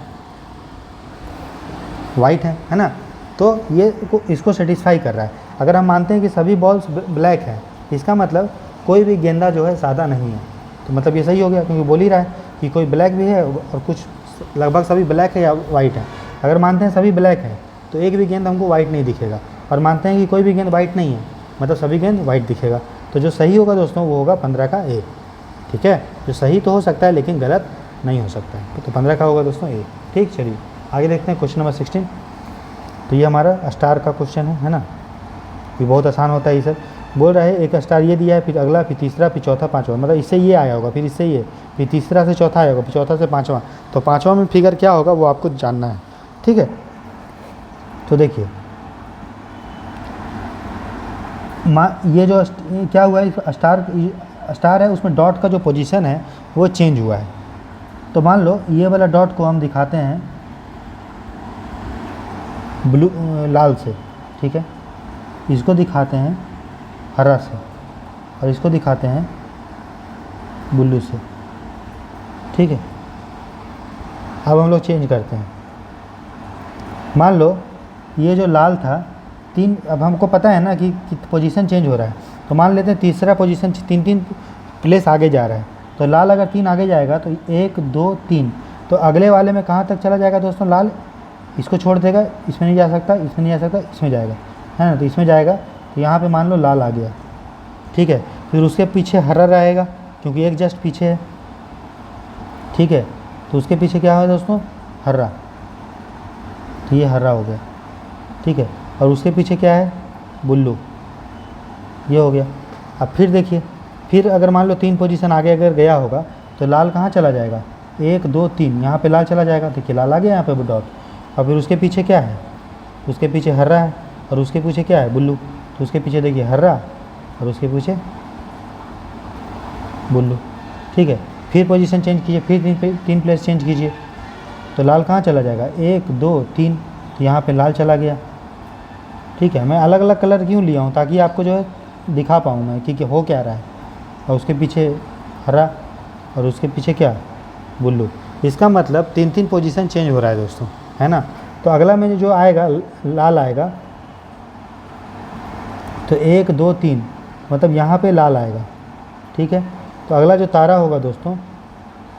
वाइट है ना। तो ये इसको सेटिस्फाई कर रहा है। अगर हम मानते हैं कि सभी बॉल्स ब्लैक है, इसका मतलब कोई भी गेंदा जो है सादा नहीं है, तो मतलब ये सही हो गया, क्योंकि बोल ही रहा है कि कोई ब्लैक भी है और कुछ लगभग सभी ब्लैक है या वाइट है। अगर मानते हैं सभी ब्लैक है तो एक भी गेंद हमको वाइट नहीं दिखेगा, और मानते हैं कि कोई भी गेंद वाइट नहीं है मतलब सभी गेंद वाइट दिखेगा। तो जो सही होगा दोस्तों वो होगा 15 का ए, ठीक है। जो सही तो हो सकता है लेकिन गलत नहीं हो सकता है, तो 15 का होगा दोस्तों ए, ठीक। चलिए आगे देखते हैं क्वेश्चन नंबर 16। तो ये हमारा स्टार का क्वेश्चन है ना, ये बहुत आसान होता है ये सर। बोल रहा है एक स्टार ये दिया है, फिर अगला, फिर तीसरा, फिर चौथा, पाँचवा, मतलब इससे ये आया होगा, फिर इससे ये, फिर तीसरा से चौथा आया होगा, फिर चौथा से पाँचवा। तो पाँचवा में फिगर क्या होगा वो आपको जानना है, ठीक है। तो देखिए ये जो क्या हुआ है, स्टार है, उसमें डॉट का जो पोजीशन है वो चेंज हुआ है। तो मान लो ये वाला डॉट को हम दिखाते हैं ब्लू लाल से, ठीक है, इसको दिखाते हैं हरा से, और इसको दिखाते हैं ब्लू से, ठीक है। अब हम लोग चेंज करते हैं। मान लो ये जो लाल था तीन, अब हमको पता है ना कि पोजीशन चेंज हो रहा है, तो मान लेते हैं तीसरा पोजीशन तीन प्लेस आगे जा रहा है। तो लाल अगर 3 आगे जाएगा तो 1 2 3, तो अगले वाले में कहाँ तक चला जाएगा दोस्तों? लाल इसको छोड़ देगा, इसमें नहीं जा सकता, इसमें नहीं जा सकता, इसमें जाएगा, है ना। तो इसमें जाएगा, तो यहाँ पे मान लो लाल आ गया, ठीक है। फिर उसके पीछे हरा रहेगा क्योंकि एक जस्ट पीछे है, ठीक है। तो उसके पीछे क्या है दोस्तों? हरा, तो ये हरा हो गया, ठीक है। और उसके पीछे क्या है? ब्लू, ये हो गया। अब फिर देखिए, फिर अगर मान लो 3 पोजीशन आगे अगर गया होगा तो लाल कहाँ चला जाएगा? 1 2 3, यहाँ पे लाल चला जाएगा, देखिए लाल आ गया यहाँ पे डॉट। और फिर उसके पीछे क्या है? उसके पीछे हरा है, और उसके पीछे क्या है? ब्लू। तो उसके पीछे देखिए हरा, और उसके पीछे ब्लू, ठीक है। फिर पोजीशन चेंज कीजिए, फिर 3 प्लेस चेंज कीजिए, तो लाल कहाँ चला जाएगा? 1 2 3, तो यहाँ पे लाल चला गया, ठीक है। मैं अलग अलग कलर क्यों लिया हूँ? ताकि आपको जो है दिखा पाऊँ मैं कि हो क्या रहा है। और उसके पीछे हरा, और उसके पीछे क्या? ब्लू। इसका मतलब 3 पोजीशन चेंज हो रहा है दोस्तों, है ना। तो अगला में जो आएगा लाल आएगा, तो 1 2 3, मतलब यहाँ पे लाल आएगा, ठीक है। तो अगला जो तारा होगा दोस्तों,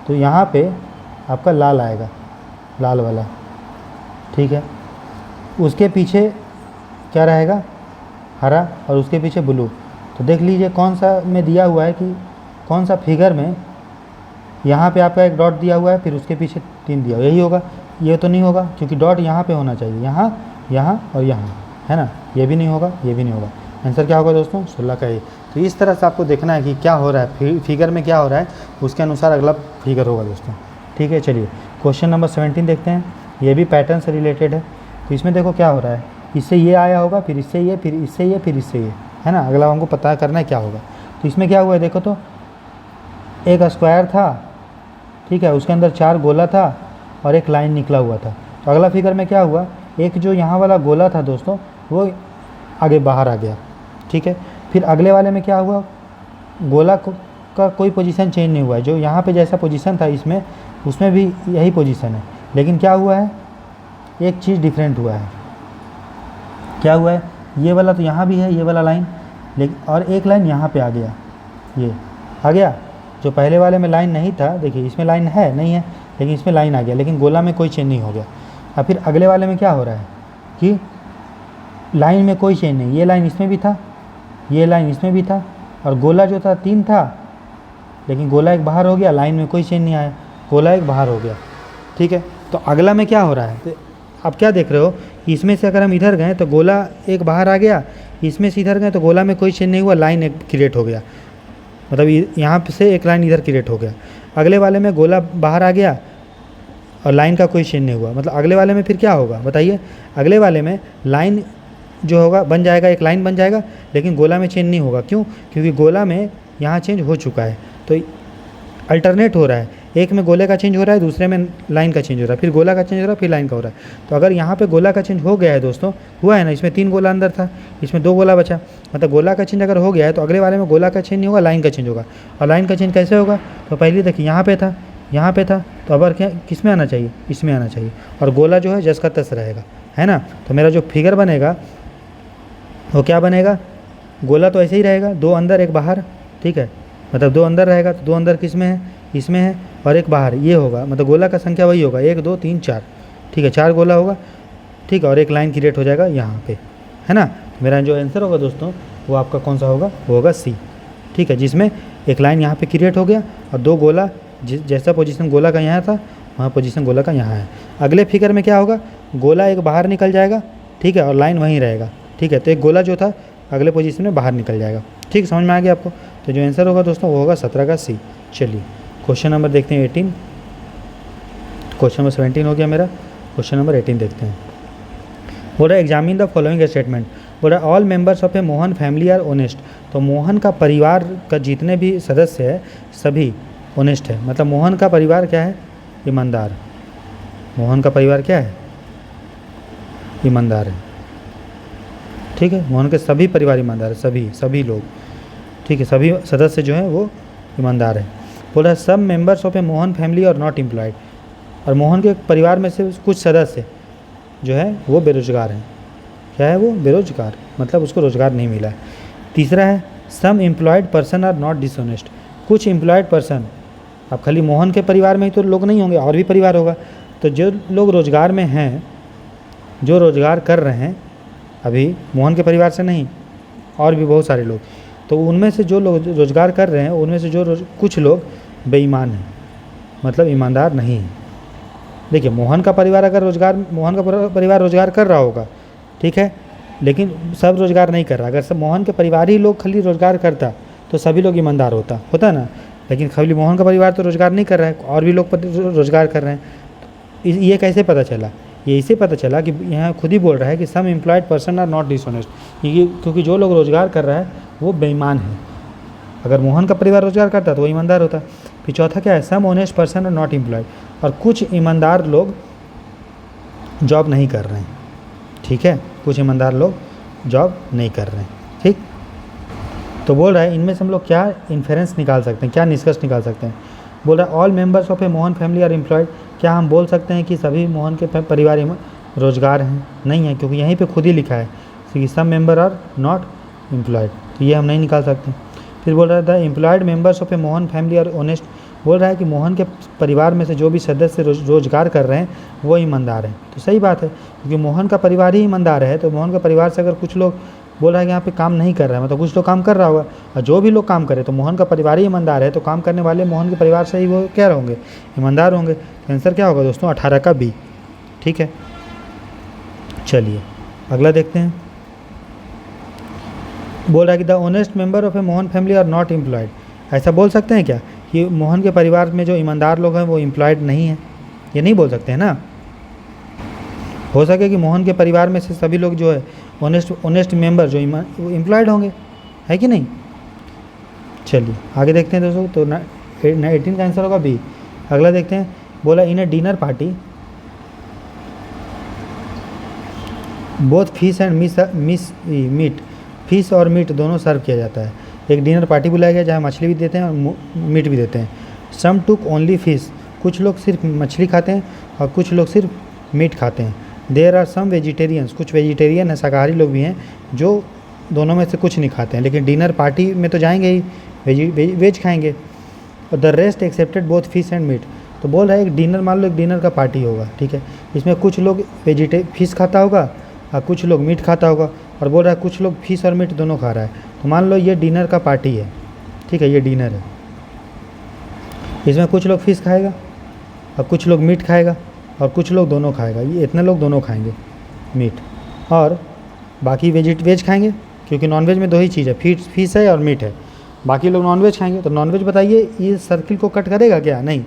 तो यहाँ पे आपका लाल आएगा, लाल वाला, ठीक है। उसके पीछे क्या रहेगा? हरा, और उसके पीछे ब्लू। तो देख लीजिए कौन सा में दिया हुआ है कि कौन सा फिगर में यहाँ पे आपका एक डॉट दिया हुआ है, फिर उसके पीछे 3 दिया हुआ, यही होगा। ये तो नहीं होगा क्योंकि डॉट यहाँ पे होना चाहिए, यहाँ, यहाँ और यहाँ, है ना। ये भी नहीं होगा, ये भी नहीं होगा। आंसर क्या होगा दोस्तों? 16 का ए। तो इस तरह से आपको देखना है कि क्या हो रहा है, फिगर में क्या हो रहा है, उसके अनुसार अगला फिगर होगा दोस्तों, ठीक है। चलिए क्वेश्चन नंबर 17 देखते हैं। ये भी पैटर्न से रिलेटेड है। तो इसमें देखो क्या हो रहा है, इससे ये आया होगा, फिर इससे ये, फिर इससे ये, फिर इससे ये, है ना। अगला हमको पता करना है क्या होगा। तो इसमें क्या हुआ है देखो, तो एक स्क्वायर था, ठीक है, उसके अंदर 4 गोला था और एक लाइन निकला हुआ था। तो अगला फिगर में क्या हुआ, एक जो यहाँ वाला गोला था दोस्तों वो आगे बाहर आ गया, ठीक है। फिर अगले वाले में क्या हुआ, गोला का कोई पोजीशन चेंज नहीं हुआ है, जो यहाँ पे जैसा पोजीशन था इसमें उसमें भी यही पोजीशन है, लेकिन क्या हुआ है, एक चीज़ डिफरेंट हुआ है। क्या हुआ है? ये वाला तो यहाँ भी है, ये वाला लाइन, लेकिन और एक लाइन यहाँ पे आ गया, ये आ गया। जो पहले वाले में लाइन नहीं था, देखिए इसमें लाइन है नहीं है, लेकिन इसमें लाइन आ गया, लेकिन गोला में कोई चेंज नहीं हो गया। और फिर अगले वाले में क्या हो रहा है कि लाइन में कोई चेंज नहीं, ये लाइन इसमें भी था, ये लाइन इसमें भी था, और गोला जो था 3 था, लेकिन गोला एक बाहर हो गया, लाइन में कोई चेंज नहीं आया, गोला एक बाहर हो गया, ठीक है। तो अगला में क्या हो रहा है, तो आप क्या देख रहे हो, इसमें से अगर हम इधर गए तो गोला एक बाहर आ गया, इसमें से इधर गए तो गोला में कोई चेंज नहीं हुआ, लाइन एक क्रिएट हो गया, मतलब यहाँ से एक लाइन इधर क्रिएट हो गया। अगले वाले में गोला बाहर आ गया और लाइन का कोई चेंज नहीं हुआ, मतलब अगले वाले में फिर क्या होगा बताइए। अगले वाले में लाइन जो होगा बन जाएगा, एक लाइन बन जाएगा, लेकिन गोला में चेंज नहीं होगा। क्यों? क्योंकि गोला में यहाँ चेंज हो चुका है, तो अल्टरनेट हो रहा है, एक में गोले का चेंज हो रहा है, दूसरे में लाइन का चेंज हो रहा है, फिर गोला का चेंज हो रहा है, फिर लाइन का हो रहा है। तो अगर यहाँ पे गोला का चेंज हो गया है दोस्तों, हुआ है ना, इसमें 3 गोला अंदर था, इसमें 2 गोला बचा, मतलब गोला का चेंज अगर हो गया है तो अगले वाले में गोला का चेंज नहीं होगा, लाइन का चेंज होगा। और लाइन का चेंज कैसे होगा, तो पहले देखिए यहाँ पे था, यहाँ पे था, तो अब क्या किस में आना चाहिए, इसमें आना चाहिए, और गोला जो है जस का तस रहेगा, है ना। तो मेरा जो फिगर बनेगा वो क्या बनेगा, गोला तो ऐसे ही रहेगा, 2 अंदर 1 बाहर, ठीक है, मतलब 2 अंदर रहेगा, तो 2 अंदर किस में है, इसमें है, और 1 बाहर, ये होगा, मतलब गोला का संख्या वही होगा, 1 2 3 4, ठीक है, 4 गोला होगा, ठीक है, और एक लाइन क्रिएट हो जाएगा यहाँ पे, है ना। मेरा जो आंसर होगा दोस्तों वो आपका कौन सा होगा, वो होगा सी, ठीक है, जिसमें एक लाइन यहाँ पे क्रिएट हो गया और 2 गोला, जैसा पोजीशन गोला का यहाँ था वहाँ पोजीशन गोला का यहाँ है। अगले फिगर में क्या होगा, गोला एक बाहर निकल जाएगा, ठीक है, और लाइन वहीं रहेगा, ठीक है। तो एक गोला जो था अगले पोजीशन में बाहर निकल जाएगा। ठीक, समझ में आ गया आपको? तो जो आंसर होगा दोस्तों वो होगा 17 का सी। चलिए क्वेश्चन नंबर देखते हैं 18। क्वेश्चन नंबर 17 हो गया मेरा, क्वेश्चन नंबर 18 देखते हैं। बोल रहा है एग्जामिन द फॉलोइंग स्टेटमेंट। बोल रहा है all members of a Mohan family are honest. तो मोहन का परिवार का जितने भी सदस्य है सभी ऑनेस्ट है, मतलब मोहन का परिवार क्या है? ईमानदार। मोहन का परिवार क्या है? ईमानदार है। ठीक है, मोहन के सभी परिवार ईमानदार है, सभी लोग। ठीक है, सभी सदस्य जो हैं वो ईमानदार है। बोल रहा है सब members of a Mohan family और नॉट एम्प्लॉयड। और मोहन के परिवार में से कुछ सदस्य जो है वो बेरोजगार हैं। क्या है वो? बेरोजगार, मतलब उसको रोजगार नहीं मिला है। तीसरा है some employed person are not dishonest. कुछ एम्प्लॉयड पर्सन, अब खाली मोहन के परिवार में ही तो लोग नहीं होंगे, और भी परिवार होगा। तो जो लोग रोजगार में हैं, जो रोजगार कर रहे हैं, अभी मोहन के परिवार से नहीं, और भी बहुत सारे लोग, तो उनमें से जो लोग रोजगार कर रहे हैं उनमें से जो कुछ लोग बेईमान हैं, मतलब ईमानदार नहीं है। देखिए मोहन का परिवार अगर मोहन का परिवार रोजगार कर रहा होगा, ठीक है, लेकिन सब रोजगार नहीं कर रहा। अगर सब मोहन के परिवार ही लोग खाली रोजगार करता तो सभी लोग ईमानदार होता ना। लेकिन खाली मोहन का परिवार तो रोजगार नहीं कर रहा है, और भी लोग रोजगार कर रहे हैं। ये कैसे पता चला? ये इससे पता चला कि यहाँ खुद ही बोल रहा है कि some employed person are not dishonest, क्योंकि जो लोग रोजगार कर रहा है वो बेईमान है। अगर मोहन का परिवार रोजगार करता तो वो ईमानदार होता। फिर चौथा क्या है? Some honest person are not employed. और कुछ ईमानदार लोग जॉब नहीं कर रहे हैं। ठीक है, कुछ ईमानदार लोग जॉब नहीं कर रहे हैं। ठीक, तो बोल रहा है इनमें से हम लोग क्या इन्फेरेंस निकाल सकते हैं, क्या निष्कर्ष निकाल सकते हैं? बोल रहा है all members of a Mohan family are employed. क्या हम बोल सकते हैं कि सभी मोहन के परिवार रोजगार हैं? नहीं है, क्योंकि यहीं पे खुद ही लिखा है कि सम मेंबर आर नॉट एम्प्लॉयड, तो ये हम नहीं निकाल सकते। फिर बोल रहा है the employed members of a Mohan family are honest. बोल रहा है कि मोहन के परिवार में से जो भी सदस्य रोजगार कर रहे हैं वो ईमानदार हैं। तो सही बात है, क्योंकि मोहन का परिवार ही ईमानदार है, तो मोहन का परिवार से अगर कुछ लोग बोल रहा है कि यहाँ पे काम नहीं कर रहा है, मतलब कुछ लोग काम कर रहा होगा, और जो भी लोग काम करे तो मोहन का परिवार ही ईमानदार है, तो काम करने वाले मोहन के परिवार से ही वो क्या होंगे? ईमानदार होंगे। तो आंसर क्या होगा दोस्तों? 18 का बी। ठीक है, चलिए अगला देखते हैं। बोल रहा है कि the honest member of a Mohan family are not employed. ऐसा बोल सकते हैं क्या कि मोहन के परिवार में जो ईमानदार लोग हैं वो एम्प्लॉयड नहीं हैं? ये नहीं बोल सकते हैं ना। हो सके कि मोहन के परिवार में से सभी लोग जो है ऑनेस्ट मेंबर जो वो एम्प्लॉयड होंगे, है कि नहीं? चलिए आगे देखते हैं दोस्तों। तो 18 का आंसर होगा बी। अगला देखते हैं। बोला in a dinner party both fish and meat, fish और मीट दोनों सर्व किया जाता है। एक डिनर पार्टी बुलाया गया जहाँ मछली भी देते हैं और मीट भी देते हैं। सम टुक ओनली फिश, कुछ लोग सिर्फ मछली खाते हैं और कुछ लोग सिर्फ मीट खाते हैं। देयर आर सम वेजिटेरियंस, कुछ वेजिटेरियन है, शाकाहारी लोग भी हैं जो दोनों में से कुछ नहीं खाते हैं, लेकिन डिनर पार्टी में तो जाएंगे ही, वेज खाएंगे। और the rest accepted both fish and meat. तो बोल रहा है एक डिनर, मान लो एक डिनर का पार्टी होगा, ठीक है, इसमें कुछ लोग फिश खाता होगा और कुछ लोग मीट खाता होगा, और बोल रहा है कुछ लोग फिश और मीट दोनों खा रहा है। तो मान लो ये डिनर का पार्टी है, ठीक है, ये डिनर है, इसमें कुछ लोग फिश खाएगा और कुछ लोग मीट खाएगा और कुछ लोग दोनों खाएगा। ये इतने लोग दोनों खाएंगे मीट, और बाकी वेज खाएंगे, क्योंकि नॉनवेज में दो ही चीज़ है, फिश है और मीट है। बाकी लोग नॉनवेज खाएंगे। तो नॉनवेज बताइए ये सर्किल को कट करेगा क्या? नहीं,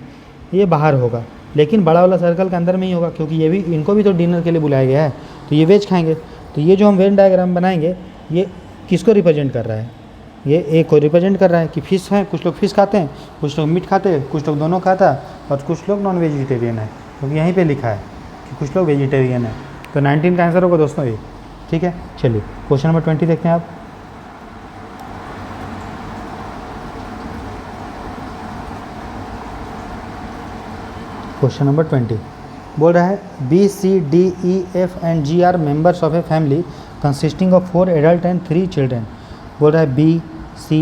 ये बाहर होगा, लेकिन बड़ा वाला सर्कल के अंदर में ही होगा, क्योंकि ये भी, इनको भी तो डिनर के लिए बुलाया गया है, तो ये वेज खाएंगे। तो ये जो हम वेन डायग्राम बनाएंगे ये किसको रिप्रेजेंट कर रहा है? ये ए को रिप्रेजेंट कर रहा है कि फिश है, कुछ लोग फिश खाते हैं, कुछ लोग मीट खाते हैं, कुछ लोग दोनों खाता है, और कुछ लोग नॉन वेजिटेरियन है, क्योंकि यहीं पे लिखा है कि कुछ लोग वेजिटेरियन है। तो 19 का आंसर होगा दोस्तों ये। ठीक है, चलिए क्वेश्चन नंबर 20 देखते हैं आप। क्वेश्चन नंबर 20 बोल रहा है B C D E F and G are members of a family consisting of 4 adult and 3 children. बोल रहा है B C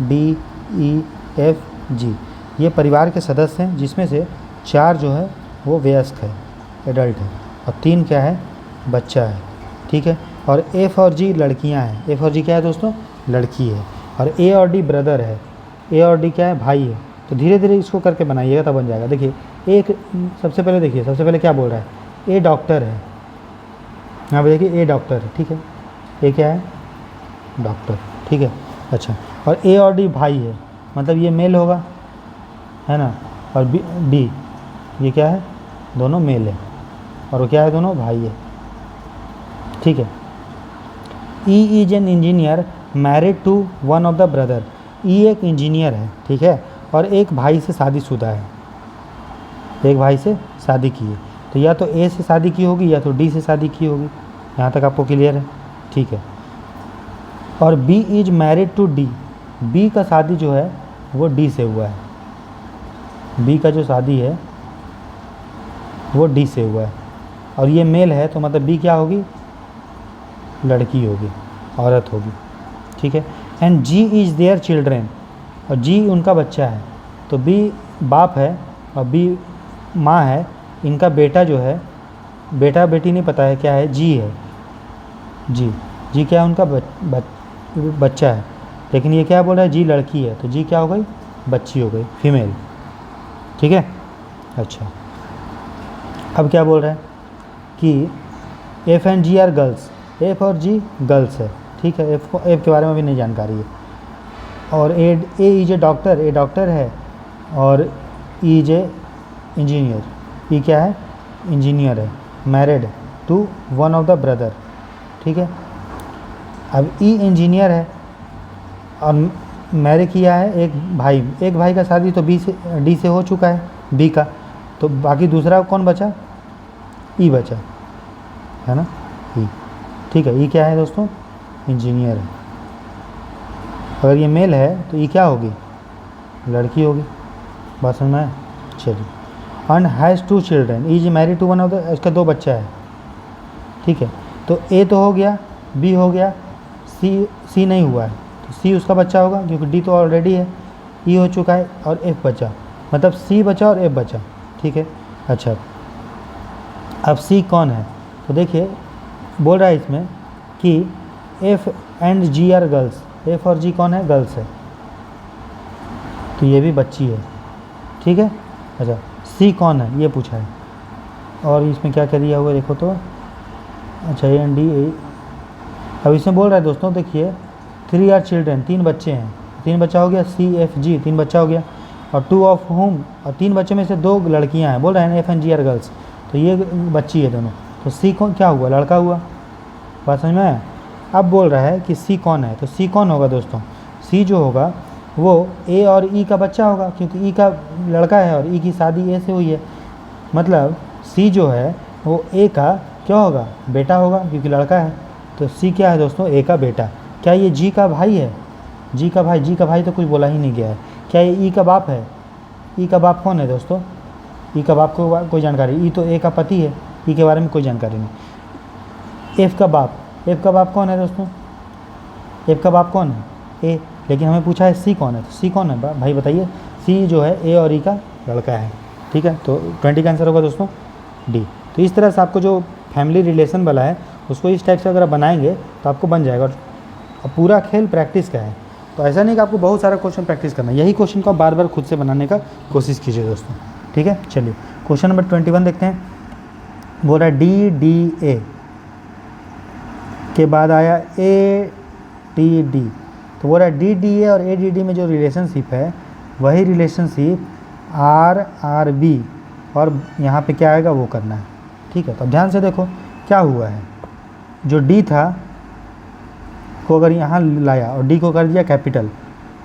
D E F G ये परिवार के सदस्य हैं, जिसमें से 4 जो है वो वयस्क है, एडल्ट है, और 3 क्या है? बच्चा है। ठीक है, और एफ और जी लड़कियां हैं। एफ और जी क्या है दोस्तों? लड़की है। और ए और डी ब्रदर है। ए और डी क्या है? भाई है। तो धीरे धीरे इसको करके बनाइएगा तब बन जाएगा। देखिए एक सबसे पहले देखिए, सबसे पहले क्या बोल रहा है? ए डॉक्टर है, यहाँ पे देखिए ए डॉक्टर है, ठीक है, ए क्या है? डॉक्टर, ठीक है। अच्छा, और ए और डी भाई है, मतलब ये मेल होगा, है ना, और बी डी ये क्या है, दोनों मेल है, और वो क्या है, दोनों भाई है, ठीक है। E is an engineer married to one of the brother. E एक इंजीनियर है, ठीक है, और एक भाई से शादीशुदा है, एक भाई से शादी की है, तो या तो ए से शादी की होगी या तो डी से शादी की होगी। यहाँ तक आपको क्लियर है, ठीक है। और B is married to D, B का शादी जो है वो डी से हुआ है, बी का जो शादी है वो डी से हुआ है, और ये मेल है, तो मतलब बी क्या होगी, लड़की होगी, औरत होगी, ठीक है। And G is there children, और जी उनका बच्चा है, तो बी बाप है और बी माँ है, इनका बेटा जो है, बेटा बेटी नहीं पता है क्या है, जी है, जी क्या है, उनका बच्चा है, लेकिन ये क्या बोल रहा है, जी लड़की है, तो जी क्या हो गई, बच्ची हो गई, फीमेल, ठीक है। अच्छा, अब क्या बोल रहा है कि F and G are girls, F और जी गर्ल्स है, ठीक है, एफ के बारे में भी नहीं जानकारी है। और A is a doctor, A doctor है, और ई इज ए इंजीनियर, ई क्या है, इंजीनियर है, married to one of the brother, ठीक है। अब ई इंजीनियर है और मैरी किया है एक भाई का शादी तो बी से डी से हो चुका है, बी का, तो बाकी दूसरा कौन बचा, ई बचा, है ना, ई, ठीक है। ई क्या है दोस्तों, इंजीनियर है, अगर ये मेल है तो ई क्या होगी, लड़की होगी, बात समझ में आया, चलिए। And has two children, E is married to one of the, इसका 2 बच्चा है, ठीक है। तो ए तो हो गया, बी हो गया, सी नहीं हुआ है, तो सी उसका बच्चा होगा क्योंकि डी तो ऑलरेडी है, ई हो चुका है, और एफ बचा, मतलब सी बचा और एफ बचा, ठीक है। अच्छा, अब सी कौन है, तो देखिए बोल रहा है इसमें कि F and G are girls, F और जी कौन है, गर्ल्स है, तो ये भी बच्ची है, ठीक है। अच्छा, सी कौन है ये पूछा है, और इसमें क्या क्या दिया हुआ देखो तो, अच्छा ए एंड डी ए, अब इसमें बोल रहा है दोस्तों देखिए 3 आर चिल्ड्रेन, 3 बच्चे हैं, 3 बच्चा हो गया, सी एफ जी 3 बच्चा हो गया, और 2 ऑफ होम, और 3 बच्चे में से 2 लड़कियां हैं, बोल रहे हैं ना F and G are girls, तो ये बच्ची है दोनों, तो सी कौन क्या हुआ, लड़का हुआ, बात समझ में आया। अब बोल रहा है कि सी कौन है, तो सी कौन होगा दोस्तों, सी जो होगा वो ए और ई का बच्चा होगा, क्योंकि ई का लड़का है और ई की शादी ए से हुई है, मतलब सी जो है वो ए का क्या होगा, बेटा होगा, क्योंकि लड़का है, तो सी क्या है दोस्तों, ए का बेटा। क्या ये जी का भाई है, जी का भाई तो कुछ बोला ही नहीं गया है। क्या ये ई का बाप है, ई का बाप कौन है दोस्तों, ई का बाप को कोई जानकारी, ई तो ए का पति है, ई के बारे में कोई जानकारी नहीं। एफ का बाप कौन है दोस्तों, एफ का बाप कौन है, ए, लेकिन हमें पूछा है सी कौन है, तो सी कौन है भाई बताइए, सी जो है ए और ई का लड़का है, ठीक है। तो 20 का आंसर होगा दोस्तों डी। तो इस तरह से आपको जो फैमिली रिलेशन वाला है उसको इस टाइप से अगर आप बनाएंगे तो आपको बन जाएगा, और पूरा खेल प्रैक्टिस का है, तो ऐसा नहीं कि आपको बहुत सारा क्वेश्चन प्रैक्टिस करना है, यही क्वेश्चन को आप बार बार खुद से बनाने का कोशिश कीजिए दोस्तों, ठीक है। चलिए क्वेश्चन नंबर 21 देखते हैं, बोल रहा है डी डी ए के बाद आया ए टी डी, तो बोल रहा है डी डी ए और ए डी डी में जो रिलेशनशिप है वही रिलेशनशिप आर आर बी, और यहाँ पे क्या आएगा वो करना है, ठीक है। तो ध्यान से देखो क्या हुआ है, जो डी था को अगर यहाँ लाया और डी को कर दिया कैपिटल,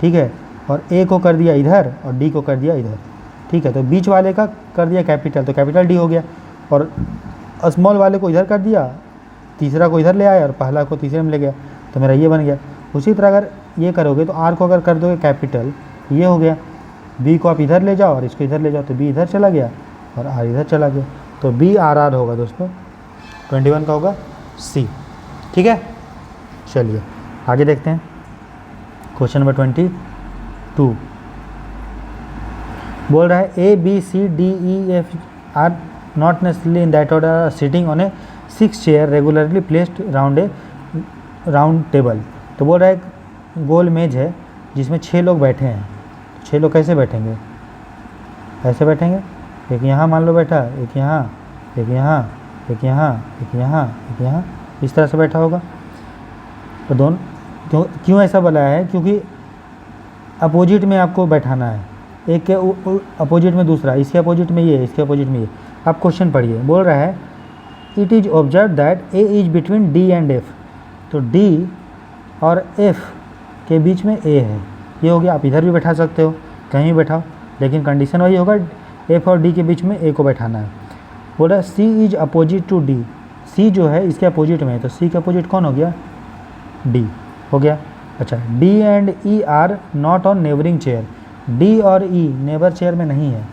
ठीक है, और ए को कर दिया इधर और डी को कर दिया इधर, ठीक है, तो बीच वाले का कर दिया कैपिटल, तो कैपिटल डी हो गया, और स्मॉल वाले को इधर कर दिया, तीसरा को इधर ले आया और पहला को तीसरे में ले गया, तो मेरा ये बन गया। उसी तरह अगर ये करोगे तो आर को अगर कर दोगे कैपिटल, ये हो गया, बी को आप इधर ले जाओ और इसको इधर ले जाओ, तो बी इधर चला गया और आर इधर चला गया, तो बी आर आर होगा दोस्तों, 21 का होगा सी, ठीक है। चलिए आगे देखते हैं क्वेश्चन नंबर 22, बोल रहा है A B C D E F are not necessarily in that order sitting on a 6 chair regularly placed round table, तो बोल रहा है गोल मेज है जिसमें 6 लोग बैठे हैं, 6 लोग कैसे बैठेंगे, ऐसे बैठेंगे, एक यहाँ मान लो बैठा, एक यहाँ, एक यहाँ, एक यहाँ, एक यहाँ, एक यहाँ, इस तरह से बैठा होगा, तो दोनों क्यों ऐसा बोला है? क्योंकि अपोजिट में आपको बैठाना है, एक के अपोजिट में दूसरा, इसके अपोजिट में ये, इसके अपोजिट में ये। आप क्वेश्चन पढ़िए, बोल रहा है it is observe that A is between D and F. तो डी और एफ के बीच में ए है, ये हो गया। आप इधर भी बैठा सकते हो, कहीं भी बैठाओ, लेकिन कंडीशन वही होगा, एफ और डी के बीच में ए को बैठाना है। बोल रहा है सी इज अपोजिट टू डी, सी जो है इसके अपोजिट में है, तो सी के अपोजिट कौन हो गया? डी हो गया। अच्छा, D and E R not on neighbouring chair, D और ई नेबर चेयर में नहीं है,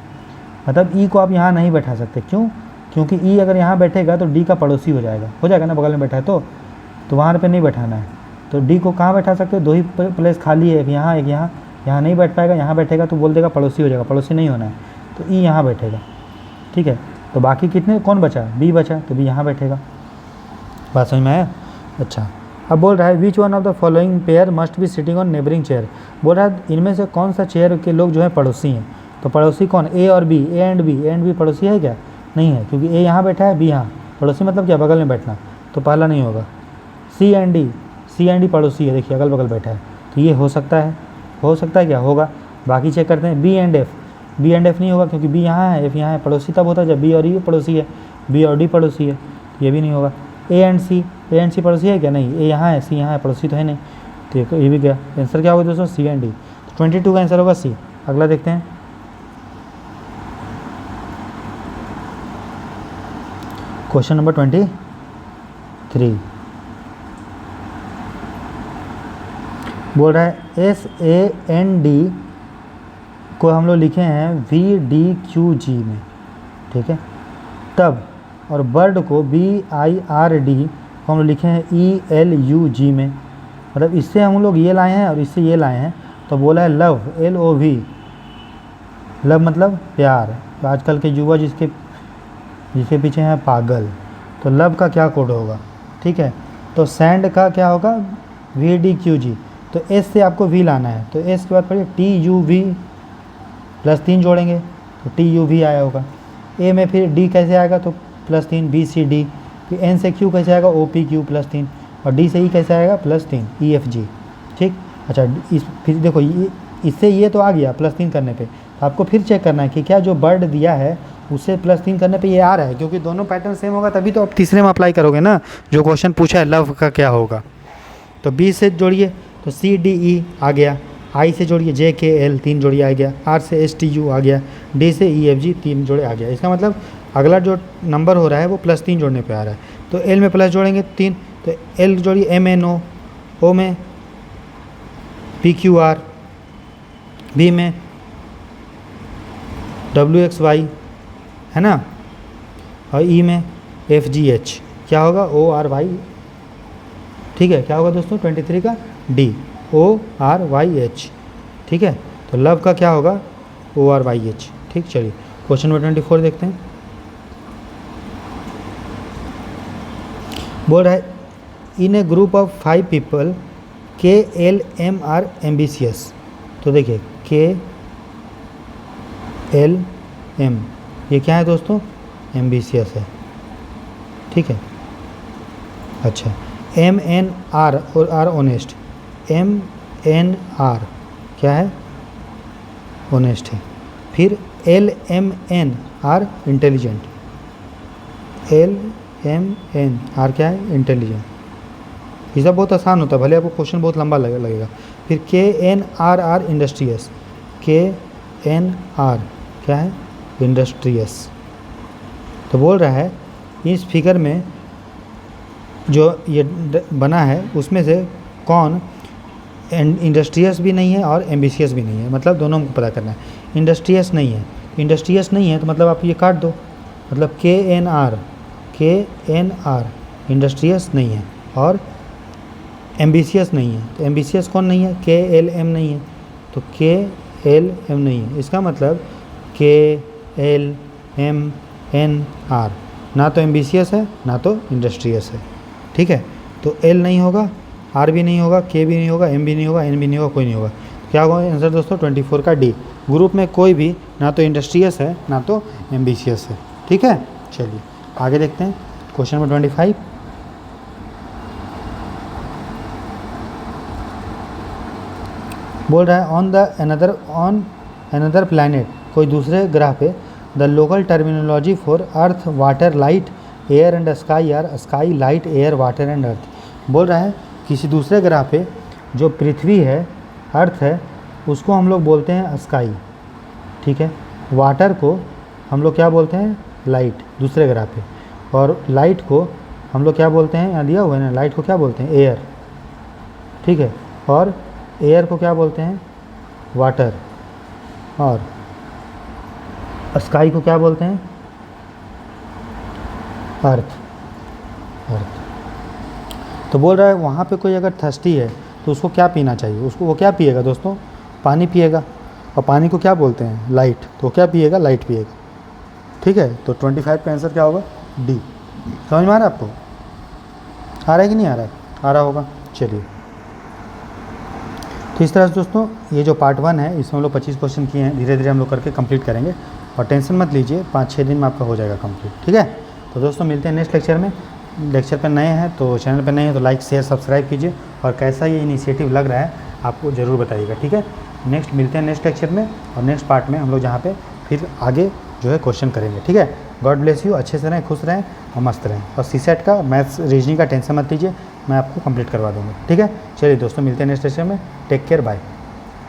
मतलब ई को आप यहाँ नहीं बैठा सकते। क्यों? क्योंकि ई अगर यहाँ बैठेगा तो डी का पड़ोसी हो जाएगा ना, बगल में बैठा है तो वहाँ पे नहीं बैठाना है। तो डी को कहाँ बैठा सकते हो? दो ही प्लेस खाली है, एक यहाँ एक यहाँ, यहाँ नहीं बैठ पाएगा, यहाँ बैठेगा तो बोल देगा पड़ोसी हो जाएगा, पड़ोसी नहीं होना है, तो ई यहाँ बैठेगा। ठीक है, तो बाकी कितने कौन बचा? बी बचा, तो बी यहाँ बैठेगा। बात समझ में आया? अच्छा, अब बोल रहा है विच one of the following pair must be sitting on neighbouring chair. बोल रहा है इनमें से कौन सा चेयर के लोग जो है पड़ोसी हैं। तो पड़ोसी कौन? ए और बी, ए एंड बी पड़ोसी है क्या? नहीं है, क्योंकि ए यहाँ बैठा है, बी यहाँ। पड़ोसी मतलब क्या? बगल में बैठना, तो पहला नहीं होगा। सी एंड डी पड़ोसी है, देखिए अगल बगल बैठा है, तो ये हो सकता है क्या? होगा। बाकी चेक करते हैं बी एंड एफ नहीं होगा, क्योंकि बी यहाँ है, एफ यहाँ है। पड़ोसी तब होता है जब बी और ई पड़ोसी है, बी और डी पड़ोसी है, ये भी नहीं होगा। ए एंड सी पड़ोसी है क्या? नहीं, ए यहाँ है, सी यहाँ है, पड़ोसी तो है नहीं, तो ये भी गया। आंसर क्या होगा दोस्तों? सी एंड डी। 22 का आंसर होगा सी। अगला देखते हैं, क्वेश्चन नंबर 23। बोल रहा है SAND को हम लोग लिखे हैं VDQG में, ठीक है, तब, और बर्ड को BIRD को हम लोग लिखे हैं ELUG में, मतलब इससे हम लोग ये लाए हैं और इससे ये लाए हैं। तो बोला है लव, LOV, लव मतलब प्यार। आजकल के युवा जिसके पीछे हैं पागल, तो लव का क्या कोड होगा? ठीक है, तो सैंड का क्या होगा? VDQG। तो एस से आपको वी लाना है, तो एस के बाद पढ़िए TUV +3 जोड़ेंगे तो TUV आया होगा। ए में फिर डी कैसे आएगा? तो +3 BCD, फिर एन से क्यू कैसे आएगा? OPQ +3, और डी से ई कैसे आएगा? +3 EFG। ठीक, अच्छा, फिर देखो इससे ये तो आ गया +3 करने पे, तो आपको फिर चेक करना है कि क्या जो बर्ड दिया है उससे +3 करने पे ये आ रहा है, क्योंकि दोनों पैटर्न सेम होगा तभी तो आप तीसरे में अप्लाई करोगे ना। जो क्वेश्चन पूछा है लव का क्या होगा, तो बी से जोड़िए तो CDE आ गया, आई से जोड़िए JKL 3 जोड़िए आ गया, आर से STU आ गया, डी से EFG 3 जोड़े आ गया। इसका मतलब अगला जो नंबर हो रहा है वो +3 जोड़ने पे आ रहा है। तो एल में प्लस जोड़ेंगे 3, तो एल जोड़िए MNO, ओ में PQR, बी में WXY है ना, और ई में FGH क्या होगा? ORY। ठीक है, क्या होगा दोस्तों? 23 का D, ORYH। ठीक है, तो लव का क्या होगा? ORYH। ठीक, चलिए क्वेश्चन नंबर 24 देखते हैं। बोल रहा है in a group of 5 people KLM आर एम्बिशियस। तो देखिए KLM ये क्या है दोस्तों? एम्बिशियस है। ठीक है, अच्छा, MNR और आर ऑनेस्ट, MNR क्या है? ऑनेस्ट है। फिर LMN आर इंटेलिजेंट, LMN क्या है? इंटेलिजेंट। ये सब बहुत आसान होता है, भले आपको क्वेश्चन बहुत लंबा लगेगा। फिर KNR इंडस्ट्रियस, KNR क्या है? इंडस्ट्रियस। तो बोल रहा है इस फिगर में जो ये बना है उसमें से कौन इंडस्ट्रियस भी नहीं है और एम्बिशियस भी नहीं है, मतलब दोनों को पता करना है। इंडस्ट्रियस नहीं है तो मतलब आप ये काट दो, मतलब KNR इंडस्ट्रियस नहीं है और एम्बिशियस नहीं है। तो एम्बिशियस कौन नहीं है? KLM नहीं है, तो KLM नहीं है। इसका मतलब KLMNR ना तो एम्बिशियस है ना तो इंडस्ट्रियस है। ठीक है, तो L नहीं होगा, R भी नहीं होगा, K भी नहीं होगा, M भी नहीं होगा, N भी नहीं होगा, कोई नहीं होगा। क्या होगा आंसर दोस्तों? 24 का D। ग्रुप में कोई भी ना तो इंडस्ट्रियस है ना तो एम्बिशियस है। ठीक है, चलिए आगे देखते हैं क्वेश्चन नंबर 25। बोल रहा है ऑन अनदर प्लैनेट, कोई दूसरे ग्रह पे, the local terminology for earth water light air and sky are sky light air water and earth. बोल रहा है किसी दूसरे ग्रह पे जो पृथ्वी है, अर्थ है, उसको हम लोग बोलते हैं स्काई, ठीक है। वाटर को हम लोग क्या बोलते हैं, लाइट, दूसरे ग्रह पे। और लाइट को हम लोग क्या बोलते हैं, यहाँ दिया हुआ है ना, लाइट को क्या बोलते हैं, एयर, ठीक है। और एयर को क्या बोलते हैं, वाटर। और स्काई को क्या बोलते हैं, अर्थ। तो बोल रहा है वहाँ पे कोई अगर थर्स्टी है तो उसको क्या पीना चाहिए, उसको वो क्या पिएगा दोस्तों, पानी पिएगा। और पानी को क्या बोलते हैं, लाइट, तो वो क्या पिएगा, लाइट पिएगा, ठीक है। तो 25 का आंसर क्या होगा, डी। समझ में आ रहा है आपको, आ रहा है कि नहीं आ रहा है, आ रहा होगा। चलिए, तो इस तरह से दोस्तों ये जो पार्ट 1 है इसमें हम लोग 25 क्वेश्चन किए हैं, धीरे धीरे हम लोग करके कंप्लीट करेंगे। और टेंशन मत लीजिए, 5-6 दिन में आपका हो जाएगा कंप्लीट, ठीक है। तो दोस्तों मिलते हैं नेक्स्ट लेक्चर में। लेक्चर पे नए हैं तो चैनल पे नए हैं तो लाइक शेयर सब्सक्राइब कीजिए, और कैसा ये इनिशिएटिव लग रहा है आपको ज़रूर बताइएगा, ठीक है। नेक्स्ट मिलते हैं नेक्स्ट लेक्चर में, और नेक्स्ट पार्ट में हम लोग जहाँ पे फिर आगे जो है क्वेश्चन करेंगे, ठीक है। गॉड ब्लेस यू, अच्छे से रहें, खुश रहें और मस्त रहें। और सीसेट का मैथ्स रीजनिंग का टेंशन मत लीजिए, मैं आपको कंप्लीट करवा दूँगा, ठीक है। चलिए दोस्तों मिलते हैं नेक्स्ट लेक्चर में, टेक केयर, बाय।